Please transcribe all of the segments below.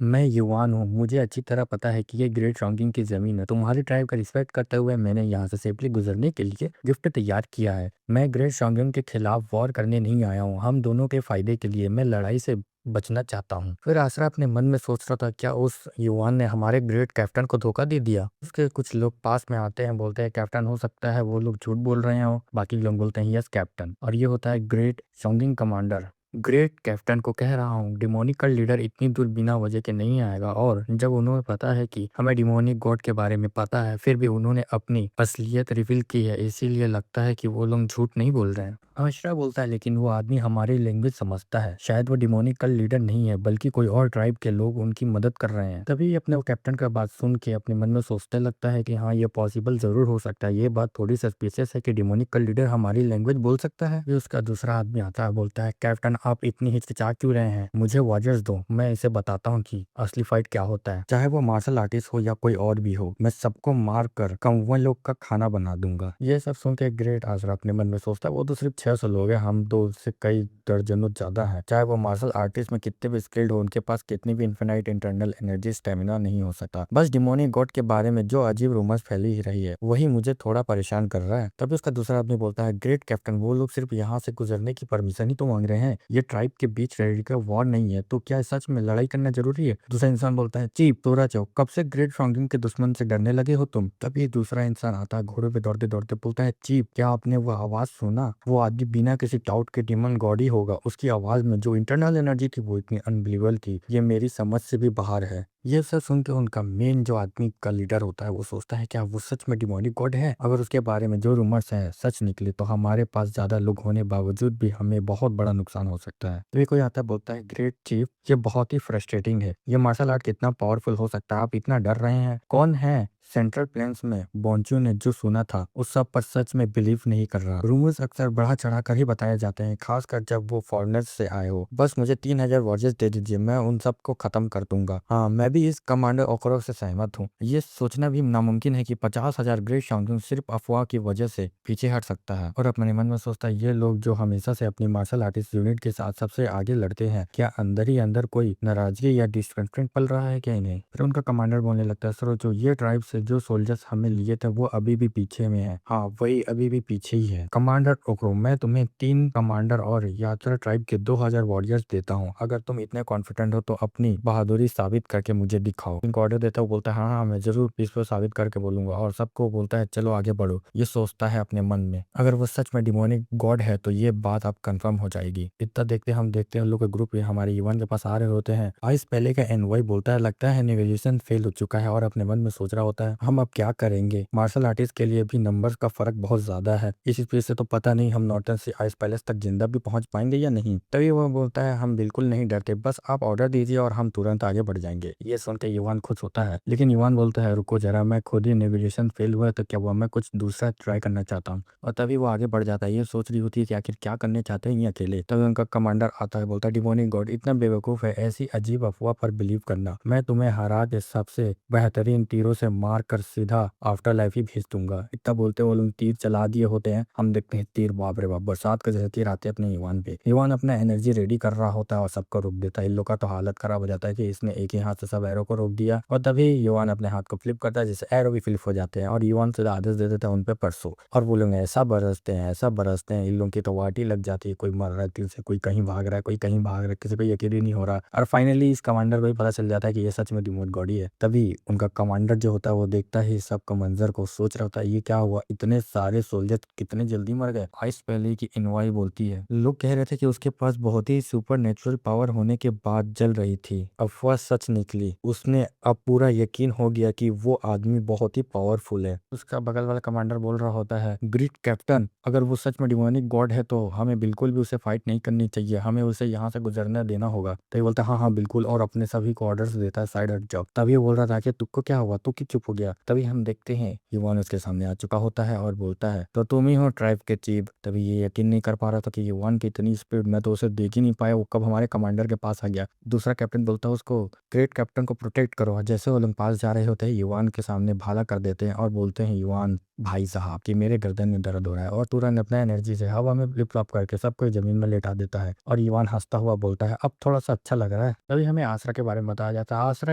मैं युवान हूँ, मुझे अच्छी तरह पता है कि ये ग्रेट रॉन्गिंग की ज़मीन है। तुम्हारी ट्राइब का रिस्पेक्ट करते हुए मैंने यहाँ से सेफली गुजरने के लिए गिफ्ट तैयार किया है। मैं ग्रेट रॉन्गिंग के खिलाफ वॉर करने नहीं आया हूँ, हम दोनों के फ़ायदे के लिए मैं लड़ाई से बचना चाहता हूँ। फिर आसरा अपने मन में सोच रहा था, क्या उस युवान ने हमारे ग्रेट कैप्टन को धोखा दे दिया? उसके कुछ लोग पास में आते हैं, बोलते हैं कैप्टन हो सकता है वो लोग झूठ बोल रहे हो, बाकी लोग बोलते हैं यस कैप्टन, और ये होता है ग्रेट रॉन्गिंग कमांडर। ग्रेट कैप्टन को कह रहा हूँ, डिमोनिकल लीडर इतनी दूर बिना वजह के नहीं आएगा, और जब उन्हें पता है कि हमें डिमोनिक गॉड के बारे में पता है, फिर भी उन्होंने अपनी असलियत रिवील की है, इसीलिए लगता है कि वो लोग झूठ नहीं बोल रहे हैं। अशरा बोलता है, लेकिन वो आदमी हमारी लैंग्वेज समझता है, शायद वो डिमोनिकल लीडर नहीं है बल्कि कोई और ट्राइब के लोग उनकी मदद कर रहे हैं। तभी अपने वो कैप्टन का बात सुन के अपने मन में सोचने लगता है कि हाँ, ये पॉसिबल जरूर हो सकता है, ये बात थोड़ी सस्पिशियस है कि डिमोनिकल लीडर हमारी लैंग्वेज बोल सकता है। फिर उसका दूसरा आदमी आता है, बोलता है कैप्टन आप इतनी हिचकिचा क्यों रहे हैं, मुझे वॉजर्स दो, मैं इसे बताता हूँ कि असली फाइट क्या होता है। चाहे वो मार्शल आर्टिस्ट हो या कोई और भी हो, मैं सबको मार कर कौवे लोग का खाना बना दूंगा। ये सब सुन के ग्रेट आसरा अपने मन में सोचता है, वो तो सिर्फ 600 लोग हैं, हम तो उससे कई दर्जनों ज्यादा है। चाहे वो मार्शल आर्टिस्ट में कितने भी स्किल्ड हो, उनके पास कितनी भी इन्फिनाइट इंटरनल एनर्जी स्टेमिना नहीं हो सकता। बस डिमोनिक गॉड के बारे में जो अजीब रूमर्स फैली ही रही है, वही मुझे थोड़ा परेशान कर रहा है। तभी उसका दूसरा आदमी बोलता है, ग्रेट कैप्टन वो लोग सिर्फ यहाँ से गुजरने की परमिशन ही तो मांग रहे हैं, ये ट्राइब के बीच रेडिकल वॉर नहीं है, तो क्या सच में लड़ाई करना जरूरी है? दूसरा इंसान बोलता है, चीप तोरा चौक, कब से ग्रेट फ्रॉगिंग के दुश्मन से डरने लगे हो तुम? तभी दूसरा इंसान आता है घोड़े पे दौड़ते दौड़ते, बोलता है, चीप क्या आपने वो आवाज सुना? वो आदमी बिना किसी डाउट के डिमन गॉड ही होगा, उसकी आवाज में जो इंटरनल एनर्जी थी वो इतनी अनबिलीवेबल थी, ये मेरी समझ से भी बाहर है। ये सब सुन के उनका मेन जो आदमी का लीडर होता है वो सोचता है, क्या वो सच में डिमोनिक गॉड है? अगर उसके बारे में जो रूमर्स हैं सच निकले तो हमारे पास ज्यादा लोग होने बावजूद भी हमें बहुत बड़ा नुकसान हो सकता है। तो ये कोई आता है, बोलता है, ग्रेट चीफ ये बहुत ही फ्रस्ट्रेटिंग है, ये मार्शल आर्ट कितना पावरफुल हो सकता है, आप इतना डर रहे हैं? कौन है सेंट्रल प्लेन्स में बोंचू ने जो सुना था उस सब पर सच में बिलीव नहीं कर रहा? रूमर्स अक्सर बढ़ा चढ़ा कर ही बताए जाते हैं, खासकर जब वो फॉरेनर्स से आए हो। बस मुझे 3000 वॉर्जेस दे दीजिए, मैं उन सबको खत्म कर दूंगा। हाँ, मैं भी इस कमांडर ओकरो से सहमत हूँ, ये सोचना भी नामुमकिन है कि 50,000 ग्रेट शांगुन सिर्फ अफवाह की वजह से पीछे हट सकता है। और अपने मन में सोचता है, ये लोग जो हमेशा से अपनी मार्शल आर्टिस्ट यूनिट के साथ सबसे आगे लड़ते हैं, क्या अंदर ही अंदर कोई नाराजगी या डिसकंटेंट पल रहा है क्या इन्हें? फिर उनका कमांडर बोलने लगता है, सर जो ये ट्राइब से जो सोल्जर्स हमें लिए थे वो अभी भी पीछे में है। हाँ, वही अभी भी पीछे ही है। कमांडर ओक्रो, मैं तुम्हें 3 कमांडर और यात्रा ट्राइब के 2000 वॉरियर्स देता हूँ, अगर तुम इतने कॉन्फिडेंट हो तो अपनी बहादुरी साबित करके मुझे दिखाओ। इनको ऑर्डर देता हूँ, बोलता है, हाँ हाँ मैं जरूर पीस पर साबित करके बोलूंगा, और सबको बोलता है चलो आगे बढ़ो। ये सोचता है अपने मन में, अगर वो सच में डिमोनिक गॉड है तो ये बात अब कंफर्म हो जाएगी। इतना देखते हैं उन लोग का ग्रुप हमारे युवान के पास आ रहे होते हैं। आइस पहले का एनवॉय बोलता है, लगता है नेगोशिएशन फेल हो चुका है, और अपने मन में सोच रहा होता है, हम अब क्या करेंगे? मार्शल आर्टिस्ट के लिए भी नंबर्स का फर्क बहुत ज्यादा है, इस वजह से तो पता नहीं हम नॉर्टन से आइस पैलेस तक जिंदा भी पहुंच पाएंगे या नहीं। तभी वह बोलता है, हम बिल्कुल नहीं डरते, बस आप ऑर्डर दीजिए और हम तुरंत आगे बढ़ जाएंगे। ये सुन के युवान खुश होता है, लेकिन युवान बोलता है, रुको जरा, मैं खुद ही नेगोशिएशन फेल हुआ तो क्या हुआ, मैं कुछ दूसरा ट्राई करना चाहता हूँ। और तभी वो आगे बढ़ जाता है। ये सोच रही होती है कि आखिर क्या करने चाहते हैं ये अकेले। तभी उनका कमांडर आता है, बोलता है, डिमोनिक गॉड इतना बेवकूफ है ऐसी अजीब अफवाह पर बिलीव करना, मैं तुम्हें हरा के सबसे बेहतरीन तीरों से मार कर सीधा आफ्टर लाइफ ही भेज दूंगा। इतना बोलते वो लोग तीर चला दिए होते हैं, हम देखते हैं तीर बाप रे बाप बरसात के जैसे तीर आते हैं अपने युवान पे। युवान अपना एनर्जी रेडी कर रहा होता है और सबको रोक देता है। इन लोग का तो हालत खराब हो जाता है कि इसने एक ही हाथ से सब एरो को रोक दिया, और तभी युवान अपने हाथ को फ्लिप करता है जिससे एरो भी फ्लिप हो जाते हैं, और युवान से आदेश दे देता है उन पे परसों, और वो लोग ऐसा बरसते हैं, इन लोगों की तो वाटी लग जाती है, कोई मर रहा है तीर से, कोई कहीं भाग रहा है, कोई कहीं भाग रहा है, किसी को यकीन ही नहीं हो रहा। और फाइनली इस कमांडर को भी पता चल जाता है कि ये सच में डिमोट गॉड ही है। तभी उनका कमांडर जो होता है वो देखता है सब का मंजर को, सोच रहा होता है ये क्या हुआ, इतने सारे सोल्जर कितने जल्दी मर गए। आइस पहले की इनवाई बोलती है, लोग कह रहे थे कि उसके पास बहुत ही सुपर नेचुरल पावर होने के बाद जल रही थी, अफवाह सच निकली, उसने अब पूरा यकीन हो गया कि वो आदमी बहुत ही पावरफुल है। उसका बगल वाला कमांडर बोल रहा होता है, ग्रेट कैप्टन अगर वो सच में डिमोनिक गॉड है तो हमें बिल्कुल भी उसे फाइट नहीं करनी चाहिए, हमें उसे यहाँ से गुजरने देना होगा। तो ये बोलता है, हाँ हाँ बिल्कुल, और अपने सभी को ऑर्डर्स देता है साइड हट जाओ। तभी ये बोल रहा था कि तुमको क्या हुआ, तू क्यों चुप हो गया। तभी हम देखते हैं युवान उसके सामने आ चुका होता है और बोलता है, तो तुम ही हो ट्राइब के चीफ। तभी ये यकीन नहीं कर पा रहा था कि युवान की इतनी स्पीड, मैं तो उसे देख ही नहीं पाया, वो कब हमारे कमांडर के पास आ गया। दूसरा कैप्टन बोलता है उसको, ग्रेट कैप्टन को प्रोटेक्ट करो। जैसे वो लोग पास जा रहे होते हैं युवान के सामने भाला कर देते हैं और बोलते हैं, युवान भाई साहब कि मेरे गर्दन में दर्द हो रहा है, और तुरंत अपना एनर्जी से हवा में फ्लिप फ्लॉप करके सबको जमीन में लेटा देता है। और युवान हंसता हुआ बोलता है, अब थोड़ा सा अच्छा लग रहा है। तभी हमें आसरा के बारे में बताया जाता है। आसरा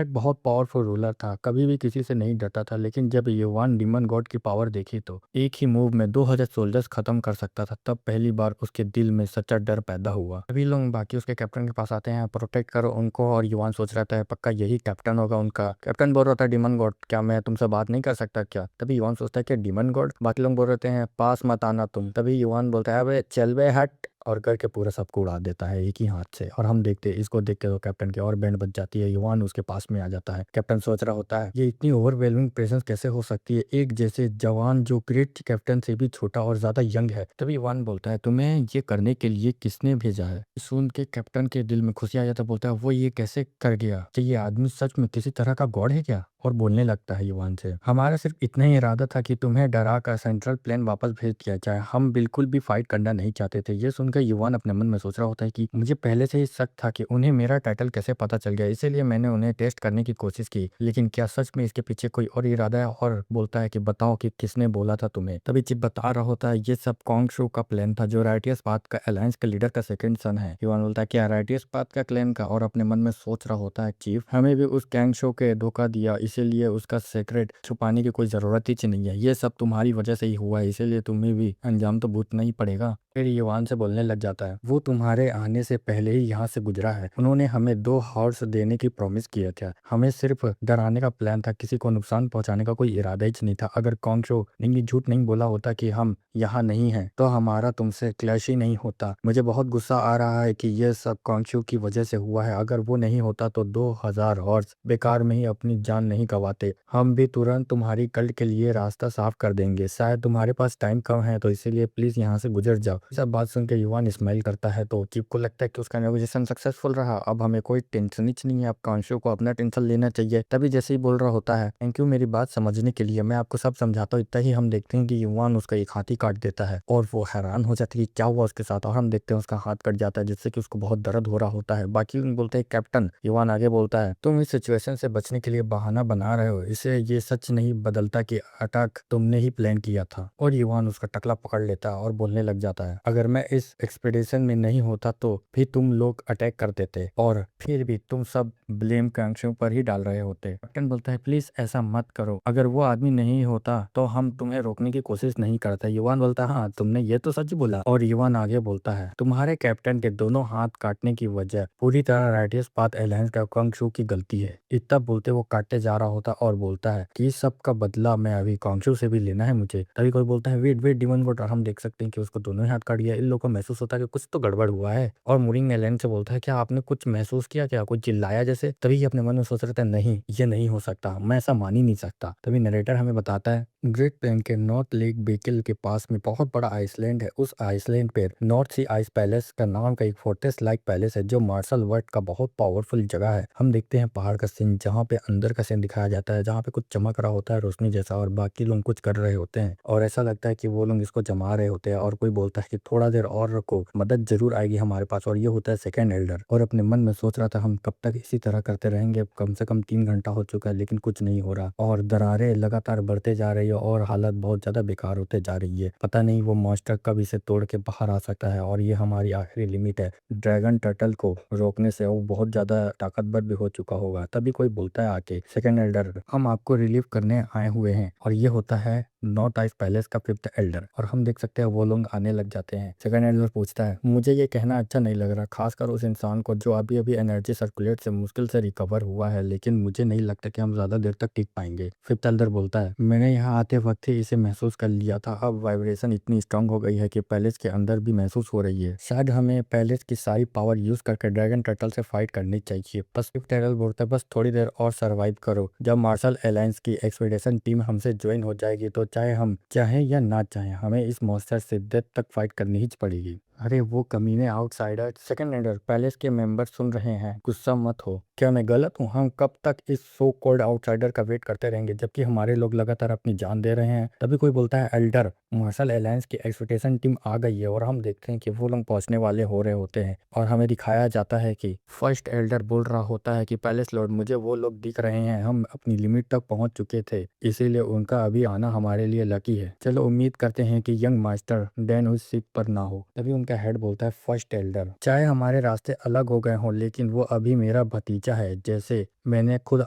एक बहुत पावरफुल रूलर था, कभी भी किसी से नहीं डरता था, लेकिन जब युवान डीमन गॉड की पावर देखी तो एक ही मूव में 2000 सोल्जर्स खत्म कर सकता था। तब पहली बार उसके दिल में सच्चा डर पैदा हुआ। अभी लोग बाकी उसके कैप्टन के पास आते हैं, प्रोटेक्ट करो उनको, और युवान सोच रहा है पक्का यही कैप्टन होगा उनका। कैप्टन बोल रहा था, डीमन गॉड क्या मैं तुमसे बात नहीं कर सकता क्या? तभी युवान सोचता है कि डीमन गॉड? बाकी लोग बोल रहे हैं, पास मत आना तुम। तभी युवान बोलता है, अबे चल बे हट, और करके पूरा सबको उड़ा देता है एक ही हाथ से। और हम देखते हैं, इसको देख के तो कैप्टन की और बैंड बज जाती है। युवान उसके पास में आ जाता है। कैप्टन सोच रहा होता है, ये इतनी ओवरवेलमिंग प्रेजेंस कैसे हो सकती है, एक जैसे जवान जो ग्रेट कैप्टन से भी छोटा और ज्यादा यंग है। तभी युवान बोलता है, तुम्हें ये करने के लिए किसने भेजा है? सुन के कैप्टन के दिल में खुशी आ जाता, बोलता है, वो ये कैसे कर गया? क्या ये आदमी सच में किसी तरह का गॉड है क्या? और बोलने लगता है युवान से, हमारा सिर्फ इतना ही इरादा था कि तुम्हें डरा कर सेंट्रल प्लेन वापस भेज दिया जाए, हम बिल्कुल भी फाइट करना नहीं चाहते थे। ये सुनकर युवान अपने मन में सोच रहा होता है कि मुझे पहले से ही शक था कि उन्हें मेरा टाइटल कैसे पता चल गया, इसीलिए मैंने उन्हें टेस्ट करने की कोशिश की, लेकिन क्या सच में इसके पीछे कोई और इरादा है? और बोलता है कि बताओ कि किसने बोला था तुम्हें? तभी चिप बता रहा होता है, ये सब कॉन्ग शो का प्लान था, जो राइटियस पाथ का अलायंस के लीडर का सेकंड सन है। युवान बोलता है, क्या राइटियस पाथ का क्लैन का? और अपने मन में सोच रहा होता है, चीफ हमें भी उस कैंग शो के धोखा दिया, इसीलिए उसका सीक्रेट छुपाने की कोई जरूरत ही नहीं है, ये सब तुम्हारी वजह से ही हुआ है, इसीलिए तुम्हें भी अंजाम तो भुगतना ही पड़ेगा। फिर युवान से बोलने लग जाता है, वो तुम्हारे आने से पहले ही यहाँ से गुजरा है, उन्होंने हमें 2 हॉर्स देने की प्रॉमिस किया था, हमें सिर्फ डराने का प्लान था, किसी को नुकसान पहुंचाने का कोई इरादा ही नहीं था। अगर कॉन्ग शो ने झूठ नहीं बोला होता कि हम यहाँ नहीं है, तो हमारा तुमसे क्लैश ही नहीं होता। मुझे बहुत गुस्सा आ रहा है कि यह सब कॉन्ग शो की वजह से हुआ है, अगर वो नहीं होता तो 2000 हॉर्स बेकार में ही अपनी जान नहीं गंवाते। हम भी तुरंत तुम्हारी कल्ट के लिए रास्ता साफ कर देंगे, शायद तुम्हारे पास टाइम कम है, तो इसीलिए प्लीज यहाँ से गुजर जाओ। सब बात सुन के युवान स्माइल करता है, तो चिप को लगता है कि उसका नेगोशिएशन सक्सेसफुल रहा, अब हमें कोई टेंशन ही नहीं है, अब कांशो को अपना टेंशन लेना चाहिए। तभी जैसे ही बोल रहा होता है, थैंक यू मेरी बात समझने के लिए, मैं आपको सब समझाता हूँ। इतना ही हम देखते हैं कि युवान उसका एक हाथ ही काट देता है, और वो हैरान हो जाती है क्या हुआ उसके साथ, और हम देखते हैं उसका हाथ कट जाता है, जिससे कि उसको बहुत दर्द हो रहा होता है। बाकी बोलते हैं, कैप्टन। युवान आगे बोलता है, तुम इस सिचुएशन से बचने के लिए बहाना बना रहे हो, इसे ये सच नहीं बदलता कि अटैक तुमने ही प्लान किया था। और युवान उसका टकला पकड़ लेता है और बोलने लग जाता है, अगर मैं इस एक्सपीडिशन में नहीं होता तो भी तुम लोग अटैक कर देते, और फिर भी तुम सब ब्लेम कांक्षों पर ही डाल रहे होते। कैप्टन बोलता है, प्लीज ऐसा मत करो, अगर वो आदमी नहीं होता तो हम तुम्हें रोकने की कोशिश नहीं करते। युवान बोलता है, हाँ तुमने ये तो सच बोला। और युवान आगे बोलता है, तुम्हारे कैप्टन के दोनों हाथ काटने की वजह पूरी तरह राइटियस पाथ अलायंस का कांक्षो की गलती है। इतना बोलते वो काटते जा रहा होता और बोलता है कि इस सब का बदला मैं अभी कांक्षो से भी लेना है मुझे। तभी कोई बोलता है, वेट वेट डीमन गॉड, और हम देख सकते हैं कि उसको दोनों ही हाथ काट गया। इन लोगों को महसूस होता है कि कुछ तो गड़बड़ हुआ है। और मूरिंग एलेन से बोलता है, क्या आपने कुछ महसूस किया क्या, कुछ चिल्लाया जैसे? तभी अपने मन में सोच रहे थे, नहीं ये नहीं हो सकता, मैं ऐसा मान ही नहीं सकता। तभी नरेटर हमें बताता है, ग्रेट प्लेन के नॉर्थ लेक बेकिल के पास में बहुत बड़ा आइसलैंड है, उस आइसलैंड पर नॉर्थ सी आइस पैलेस का नाम का एक फोर्ट्रेस लाइक पैलेस है, जो मार्शल वर्ल्ड का बहुत पावरफुल जगह है। हम देखते हैं पहाड़ का सीन, जहाँ पे अंदर का सीन दिखाया जाता है, जहाँ पे कुछ चमक रहा होता है रोशनी जैसा, और बाकी लोग कुछ कर रहे होते हैं, और ऐसा लगता है कि वो लोग इसको जमा रहे होते हैं। और कोई बोलता है कि थोड़ा देर और रखो, मदद जरूर आएगी हमारे पास, और ये होता है सेकंड एल्डर। और अपने मन में सोच रहा था, हम कब तक इसी तरह करते रहेंगे, कम से कम 3 घंटा हो चुका है, लेकिन कुछ नहीं हो रहा, और दरारें लगातार बढ़ते जा रही है, और हालत बहुत ज्यादा बेकार होते जा रही है। पता नहीं वो मॉन्स्टर कब इसे तोड़ के बाहर आ सकता है, और ये हमारी आखिरी लिमिट है। ड्रैगन टर्टल को रोकने से वो बहुत ज्यादा ताकतवर भी हो चुका होगा। तभी कोई बोलता है आके, सेकंड एल्डर हम आपको रिलीव करने आए हुए हैं, और ये होता है नॉर्थ आइस पैलेस का 5th एल्डर। और हम देख सकते हैं वो लोग आने लग जाते हैं। सेकंड एल्डर पूछता है, मुझे ये कहना अच्छा नहीं लग रहा, खासकर उस इंसान को जो अभी अभी एनर्जी सर्कुलेट से मुश्किल से रिकवर हुआ है, लेकिन मुझे नहीं लगता कि हम ज्यादा देर तक टिक पाएंगे। 5th एल्डर बोलता है, मैंने यहाँ आते वक्त ही इसे महसूस कर लिया था, अब वाइब्रेशन इतनी स्ट्रांग हो गई है कि पैलेस के अंदर भी महसूस हो रही है, शायद हमें पैलेस की सारी पावर यूज करके ड्रैगन टर्टल से फाइट करनी चाहिए। बस 5th एल्डर बोलता है, बस थोड़ी देर और सर्वाइव करो, जब मार्शल अलायंस की एक्सपीडिशन टीम हमसे ज्वाइन हो जाएगी तो चाहे हम चाहें या ना चाहें, हमें इस मॉन्स्टर से डेथ तक फाइट करनी ही पड़ेगी। अरे वो कमीने आउटसाइडर सेकंड लीडर पैलेस के मेंबर सुन रहे हैं, गुस्सा मत हो। क्या मैं गलत हूँ? हम कब तक इस सो कॉल्ड आउटसाइडर का वेट करते रहेंगे जबकि हमारे लोग लगातार अपनी जान दे रहे हैं? तभी कोई बोलता है एल्डर, मार्शल अलायंस की एक्सपेक्टेशन टीम आ गई है। और हम देखते हैं कि वो लोग पहुंचने वाले हो रहे होते हैं और हमें दिखाया जाता है कि फर्स्ट एल्डर बोल रहा होता है कि पैलेस लॉर्ड, मुझे वो लोग दिख रहे हैं, हम अपनी लिमिट तक पहुंच चुके थे, इसीलिए उनका अभी आना हमारे लिए लकी है। चलो उम्मीद करते हैं कि यंग मास्टर डैन उस शिप पर ना हो। तभी उनका हेड बोलता है फर्स्ट एल्डर, चाहे हमारे रास्ते अलग हो गए हों लेकिन वो अभी मेरा भतीजा है, जैसे मैंने खुद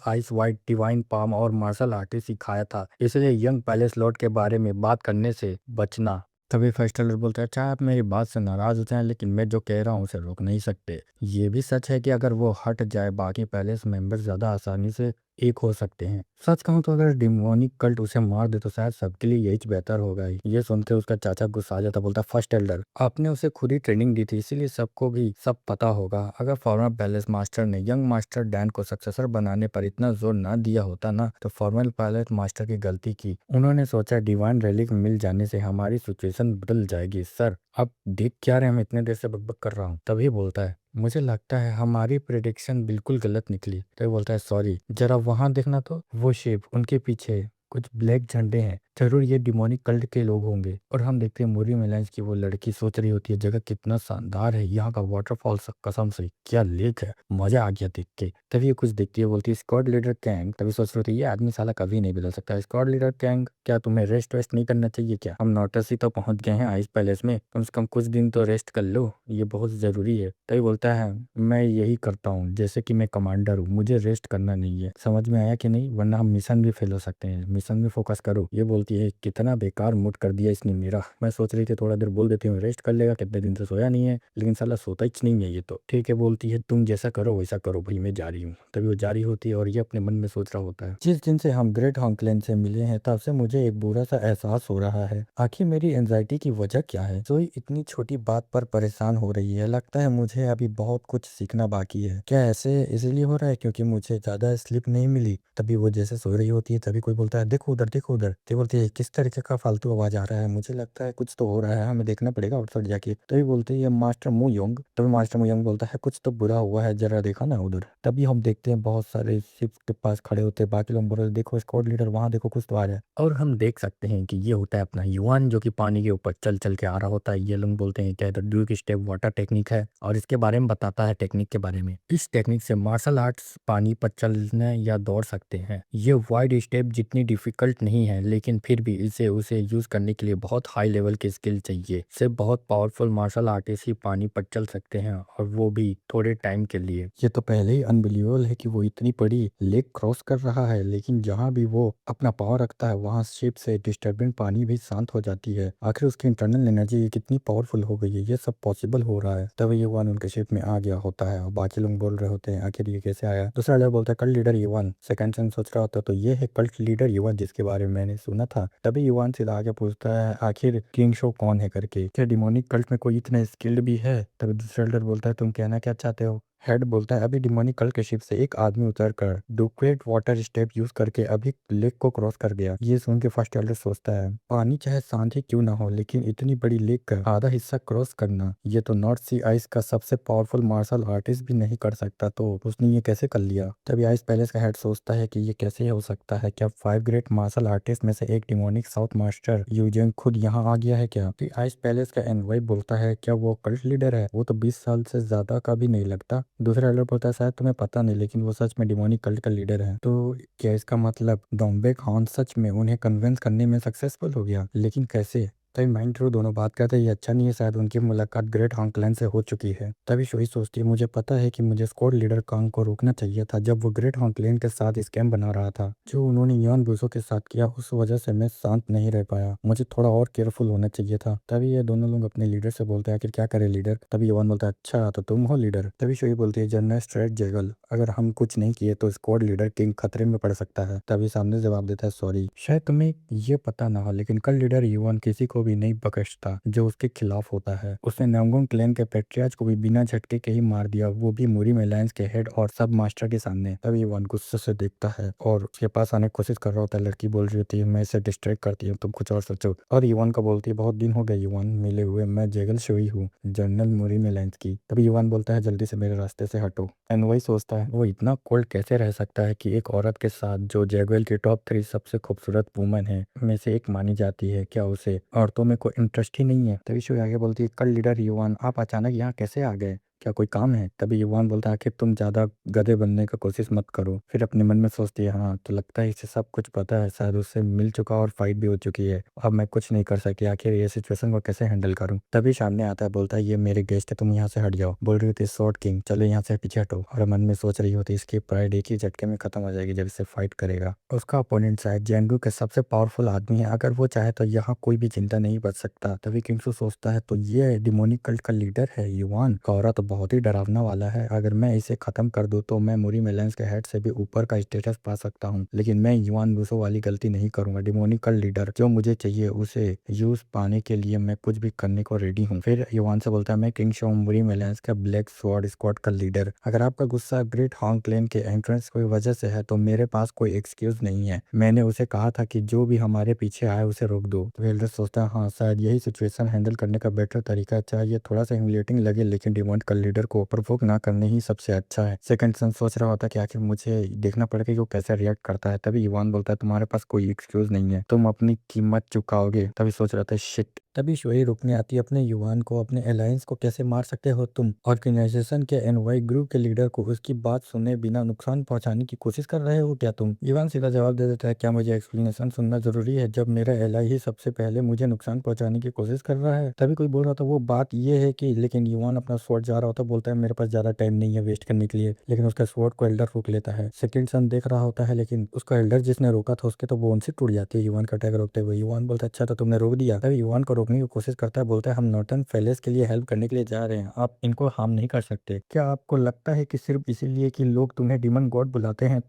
आइस वाइट डिवाइन पाम और मार्शल आर्टिस्ट सिखाया था, इसलिए यंग पैलेस लॉर्ड के बारे में बात करने से बचना। तभी फर्स्ट एल्डर बोलता है चाहे आप मेरी बात से नाराज हो जाएं लेकिन मैं जो कह रहा हूँ उसे रोक नहीं सकते। ये भी सच है कि अगर वो हट जाए बाकी पैलेस मेंबर ज्यादा आसानी से एक हो सकते हैं। सच कहूँ तो अगर डिमोनिक कल्ट उसे मार दे तो शायद सबके लिए यही बेहतर होगा ही। ये सुनते उसका चाचा गुस्सा आ जाता, बोलता फर्स्ट एल्डर, आपने उसे खुद ही ट्रेनिंग दी थी इसीलिए सबको भी सब पता होगा। अगर फॉर्मर पैलेस मास्टर ने यंग मास्टर डैन को सक्सेसर बनाने पर इतना जोर ना दिया होता ना तो फॉर्मल पैलेस मास्टर की गलती की। उन्होंने सोचा डिवाइन रेलिक मिल जाने से हमारी सिचुएशन बदल जाएगी। सर आप देख क्या रहे हैं, हम इतने देर से बकबक कर रहा हूँ। तभी बोलता है मुझे लगता है हमारी प्रिडिक्शन बिल्कुल गलत निकली। तो ये बोलता है सॉरी, जरा वहां देखना तो वो शिप, उनके पीछे कुछ ब्लैक झंडे हैं, जरूर ये डिमोनिक कल्ट के लोग होंगे। और हम देखते हैं मोरी मेलांस की वो लड़की सोच रही होती है जगह कितना शानदार है, यहाँ का वाटरफॉल कसम से क्या लेक है, मजा आ गया देख के। तभी ये कुछ देखती है, बोलती है स्क्वाड लीडर कैंग। तभी सोच रही होती है ये आदमी साला कभी नहीं बदल सकता। स्क्वाड लीडर कैंग, क्या तुम्हें रेस्ट वेस्ट नहीं करना चाहिए क्या? हम नौटसी तो पहुंच गए हैं आइस पैलेस में, कम से कम कुछ दिन तो रेस्ट कर लो, ये बहुत जरूरी है। तभी बोलता है मैं यही करता हूँ, जैसे कि मैं कमांडर हूँ, मुझे रेस्ट करना नहीं है। समझ में आया कि नहीं? वरना हम मिशन भी फेल हो सकते हैं, मिशन में फोकस करो। ये बोलती है कितना बेकार मूड कर दिया इसने मेरा। मैं सोच रही थी थोड़ा देर बोल देती हूँ रेस्ट कर लेगा, कितने दिन से सोया नहीं है, लेकिन साला सोता ही नहीं है ये तो। ठीक है बोलती है तुम जैसा करो वैसा करो भाई, मैं जा रही हूँ। तभी वो जारी होती है और ये अपने मन में सोच रहा होता है जिस दिन से हम ग्रेट हॉन्कलैंड से मिले हैं तब से मुझे एक बुरा सा एहसास हो रहा है। आखिर मेरी एंजाइटी की वजह क्या है? जोई इतनी छोटी बात पर परेशान हो रही है, लगता है मुझे अभी बहुत कुछ सीखना बाकी है। क्या ऐसे इसलिए हो रहा है क्योंकि मुझे ज्यादा स्लीप नहीं मिली? तभी वो जैसे सो रही होती है तभी कोई बोलता है देखो उधर देखो उधर। तो बोलती है किस तरीके का फालतू आवाज आ रहा है? मुझे लगता है कुछ तो हो रहा है, हमें देखना पड़ेगा आउटसाइड जाके। तभी बोलते है मास्टर मुयोंग। तभी मास्टर मुयोंग बोलता है कुछ तो बुरा हुआ है, जरा देखा ना उधर। तभी हम देखते हैं बहुत सारे शिप्स के पास खड़े होते हैं, बाकी लोग बोल रहे हैं देखो स्क्वाड लीडर वहां देखो कुछ तो आ रहा है। और हम देख सकते हैं कि ये होता है अपना युआन जो कि पानी के ऊपर चल चल के आ रहा होता है। ये लोग बोलते हैं क्या ड्यूक स्टेप वाटर टेक्निक है और इसके बारे में बताता है टेक्निक के बारे में। इस टेक्निक से मार्शल आर्ट्स पानी पर चलने या दौड़ सकते हैं। ये वाइड स्टेप जितनी डिफिकल्ट नहीं है लेकिन फिर भी इसे उसे यूज करने के लिए बहुत हाई लेवल की स्किल चाहिए। सिर्फ बहुत पावरफुल मार्शल आर्टिस्ट ही पानी पर चल सकते हैं और वो भी थोड़े टाइम के लिए। ये तो पहले ही अनबिलीवेबल है कि वो इतनी बड़ी लेक क्रॉस कर रहा है, लेकिन जहाँ भी वो अपना पावर रखता है वहाँ शिप से डिस्टर्बिंग पानी भी शांत हो जाती है। आखिर उसकी इंटरनल एनर्जी कितनी पावरफुल हो गई है, ये सब पॉसिबल हो रहा है। तब ये वन उनके शिप में आ गया होता है और बाकी लोग बोल रहे होते हैं आखिर ये कैसे आया। दूसरा लोग बोलता है कल्ट लीडर युवान। सेकंड सन सोच रहा होता है तो ये है कल्ट लीडर युवान जिसके बारे में मैंने सुना था। तभी युवान सीधा आगे पूछता है आखिर किंग शो कौन है करके, क्या डिमोनिक कल्ट में कोई इतना स्किल्ड भी है? तभी दूसरा लीडर बोलता है तुम कहना क्या चाहते हो? हेड बोलता है अभी डिमोनिक कल के शिप से एक आदमी उतर कर डुक्रेट वाटर स्टेप यूज करके अभी लेक को क्रॉस कर गया। ये सुन के फर्स्ट एल्डर सोचता है पानी चाहे शांत ही क्यों ना हो लेकिन इतनी बड़ी लेक का आधा हिस्सा क्रॉस करना ये तो नॉर्थ सी आइस का सबसे पावरफुल मार्शल आर्टिस्ट भी नहीं कर सकता, तो उसने ये कैसे कर लिया? तभी आइस पैलेस का हेड सोचता है कि ये कैसे हो सकता है, क्या 5 ग्रेट मार्शल आर्टिस्ट में से एक डिमोनिक साउथ मास्टर यूजेंग खुद यहाँ आ गया है क्या? तो आइस पैलेस का एनवाई बोलता है क्या वो कल्ट लीडर है? वो तो 20 साल से ज्यादा का भी नहीं लगता। दूसरा एल्डर बोलता है शायद तुम्हें पता नहीं लेकिन वो सच में डिमोनिक कल्ट का लीडर है। तो क्या इसका मतलब डोम्बे खान सच में उन्हें कन्विंस करने में सक्सेसफुल हो गया, लेकिन कैसे? तभी माइंड थ्रू दोनों बात करते हैं ये अच्छा नहीं है, शायद उनकी मुलाकात ग्रेट हॉन्कलैंड से हो चुकी है। तभी शोई सोचती है मुझे पता है कि मुझे स्क्वाड लीडर कांग को रोकना चाहिए था जब वो ग्रेट हॉन्कलैंड के साथ स्कैम बना रहा था। जो उन्होंने यान बुसो के साथ किया उस वजह से मैं शांत नहीं रह पाया, मुझे थोड़ा और केयरफुल होना चाहिए था। तभी ये दोनों लोग अपने लीडर से बोलते हैं आखिर क्या करे लीडर? तभी यवान बोलता है अच्छा तो तुम हो लीडर? तभी शोई बोलती है जनरल स्ट्रेट जेगल, अगर हम कुछ नहीं किए तो स्क्वाड लीडर किंग खतरे में पड़ सकता है। तभी सामने जवाब देता है सॉरी, शायद तुम्हें ये पता ना हो लेकिन कल लीडर युवान किसी को भी भी नहीं बख्शता जो उसके खिलाफ होता है। उसने नामगोंग क्लैन के पेट्रियार्च को भी बिना झटके के ही मार दिया, वो भी मूरी मेलाइंस के हेड और सब मास्टर के सामने। तभी युवान गुस्से से देखता है और उसके पास आने की कोशिश कर रहा होता है। लड़की बोल रही होती है मैं इसे डिस्ट्रैक्ट करती हूँ, तुम कुछ और सोचो। और युवान को बोलती है बहुत दिन हो गए युवान मिले हुए, मैं जेगल शुई हूँ, जनरल मूरी मेलाइंस की। तभी युवान बोलता है जल्दी से मेरे रास्ते से हटो। एंड वही सोचता है वो इतना कोल्ड कैसे रह सकता है कि एक औरत के साथ जो जैगवेल की टॉप 3 सबसे खूबसूरत वुमन है में से एक मानी जाती है, क्या उसे औरतों में कोई इंटरेस्ट ही नहीं है। तभी शुई आगे बोलती है कल लीडर युवान आप अचानक यहाँ कैसे आ गए, क्या कोई काम है। तभी युवान बोलता है आखिर तुम ज्यादा गधे बनने का कोशिश मत करो। फिर अपने मन में सोचती है हाँ तो लगता है इसे सब कुछ पता है, शायद उससे मिल चुका और फाइट भी हो चुकी है, अब मैं कुछ नहीं कर सकती, आखिर ये सिचुएशन को कैसे हैंडल करूँ। तभी सामने आता है बोलता है ये मेरे गेस्ट है, तुम यहाँ से हट जाओ। बोल रही होती शॉर्ट किंग चलो यहाँ से पीछे हटो। और मन में सोच रही होती इसकी प्राइड एक ही झटके में खत्म हो जाएगी जब इससे फाइट करेगा। उसका अपोनेंट शायद जेंडू के सबसे पावरफुल आदमी है, अगर वो चाहे तो यहाँ कोई भी चिंता नहीं बच सकता। तभी किंगसू सोचता है तो ये डिमोनिक कल्ट का लीडर है युवान, कौरा तो बहुत ही डरावना वाला है, अगर मैं इसे खत्म कर दूं तो मैं मूरी मेलेंस के हेड से भी ऊपर का स्टेटस पा सकता हूँ। लेकिन मैं युवान रूसो वाली गलती नहीं करूंगा। डिमोनिक कल्ट लीडर जो मुझे चाहिए उसे यूज पाने के लिए मैं कुछ भी करने को रेडी हूँ। फिर युवान से बोलता है मैं किंग शो मूरी मेलेंस का ब्लैक स्वॉर्ड स्क्वाड का लीडर, अगर आपका गुस्सा ग्रेट हॉन्ग क्लेन के एंट्रेंस की वजह से है तो मेरे पास कोई एक्सक्यूज नहीं है। मैंने उसे कहा था कि जो भी हमारे पीछे आए उसे रोक दो। तो एल्डर सोचता है हाँ शायद यही सिचुएशन हैंडल करने का बेटर तरीका है, चाहे ये थोड़ा सा ह्यूमिलेटिंग लगे लेकिन डिमोनिक कल्ट लीडर को प्रवोक ना करने ही सबसे अच्छा है। सेकंड सन सोच रहा होता है कि आखिर मुझे देखना पड़ेगा कि वो कैसे रिएक्ट करता है। तभी इवान बोलता है तुम्हारे पास कोई एक्सक्यूज नहीं है, तुम अपनी कीमत चुकाओगे। तभी सोच रहा था शिट। तभी शोई रुकने आती है अपने युवान को, अपने अलायंस को कैसे मार सकते हो तुम, ऑर्गेनाइजेशन के एनवाई ग्रुप के लीडर को उसकी बात सुने बिना नुकसान पहुंचाने की कोशिश कर रहे हो क्या तुम। युवान सीधा जवाब दे देता है क्या मुझे एक्सप्लेनेशन सुनना जरूरी है जब मेरा एलाई ही सबसे पहले मुझे नुकसान पहुंचाने की कोशिश कर रहा है। तभी कोई बोल रहा था वो बात ये है कि, लेकिन युवान अपना स्वॉर्ड जा रहा होता बोलता है मेरे पास ज्यादा टाइम नहीं है वेस्ट करने के लिए, लेकिन उसका स्वॉर्ड को एल्डर रोक लेता है। सेकंड सन देख रहा होता है लेकिन उसका एल्डर जिसने रोका था उसके तो बोन से टूट जाती है युवान का अटैक रोकते हुए। युवान बोलता है अच्छा तो तुमने रोक दिया। तभी युवान को रोकने की कोशिश करता है, बोलता है हम नॉर्टन पैलेस के लिए हेल्प करने के लिए जा रहे हैं, आप इनको हार्म नहीं कर सकते। क्या आपको लगता है कि सिर्फ इसीलिए कि लोग तुम्हें डीमन गॉड बुलाते हैं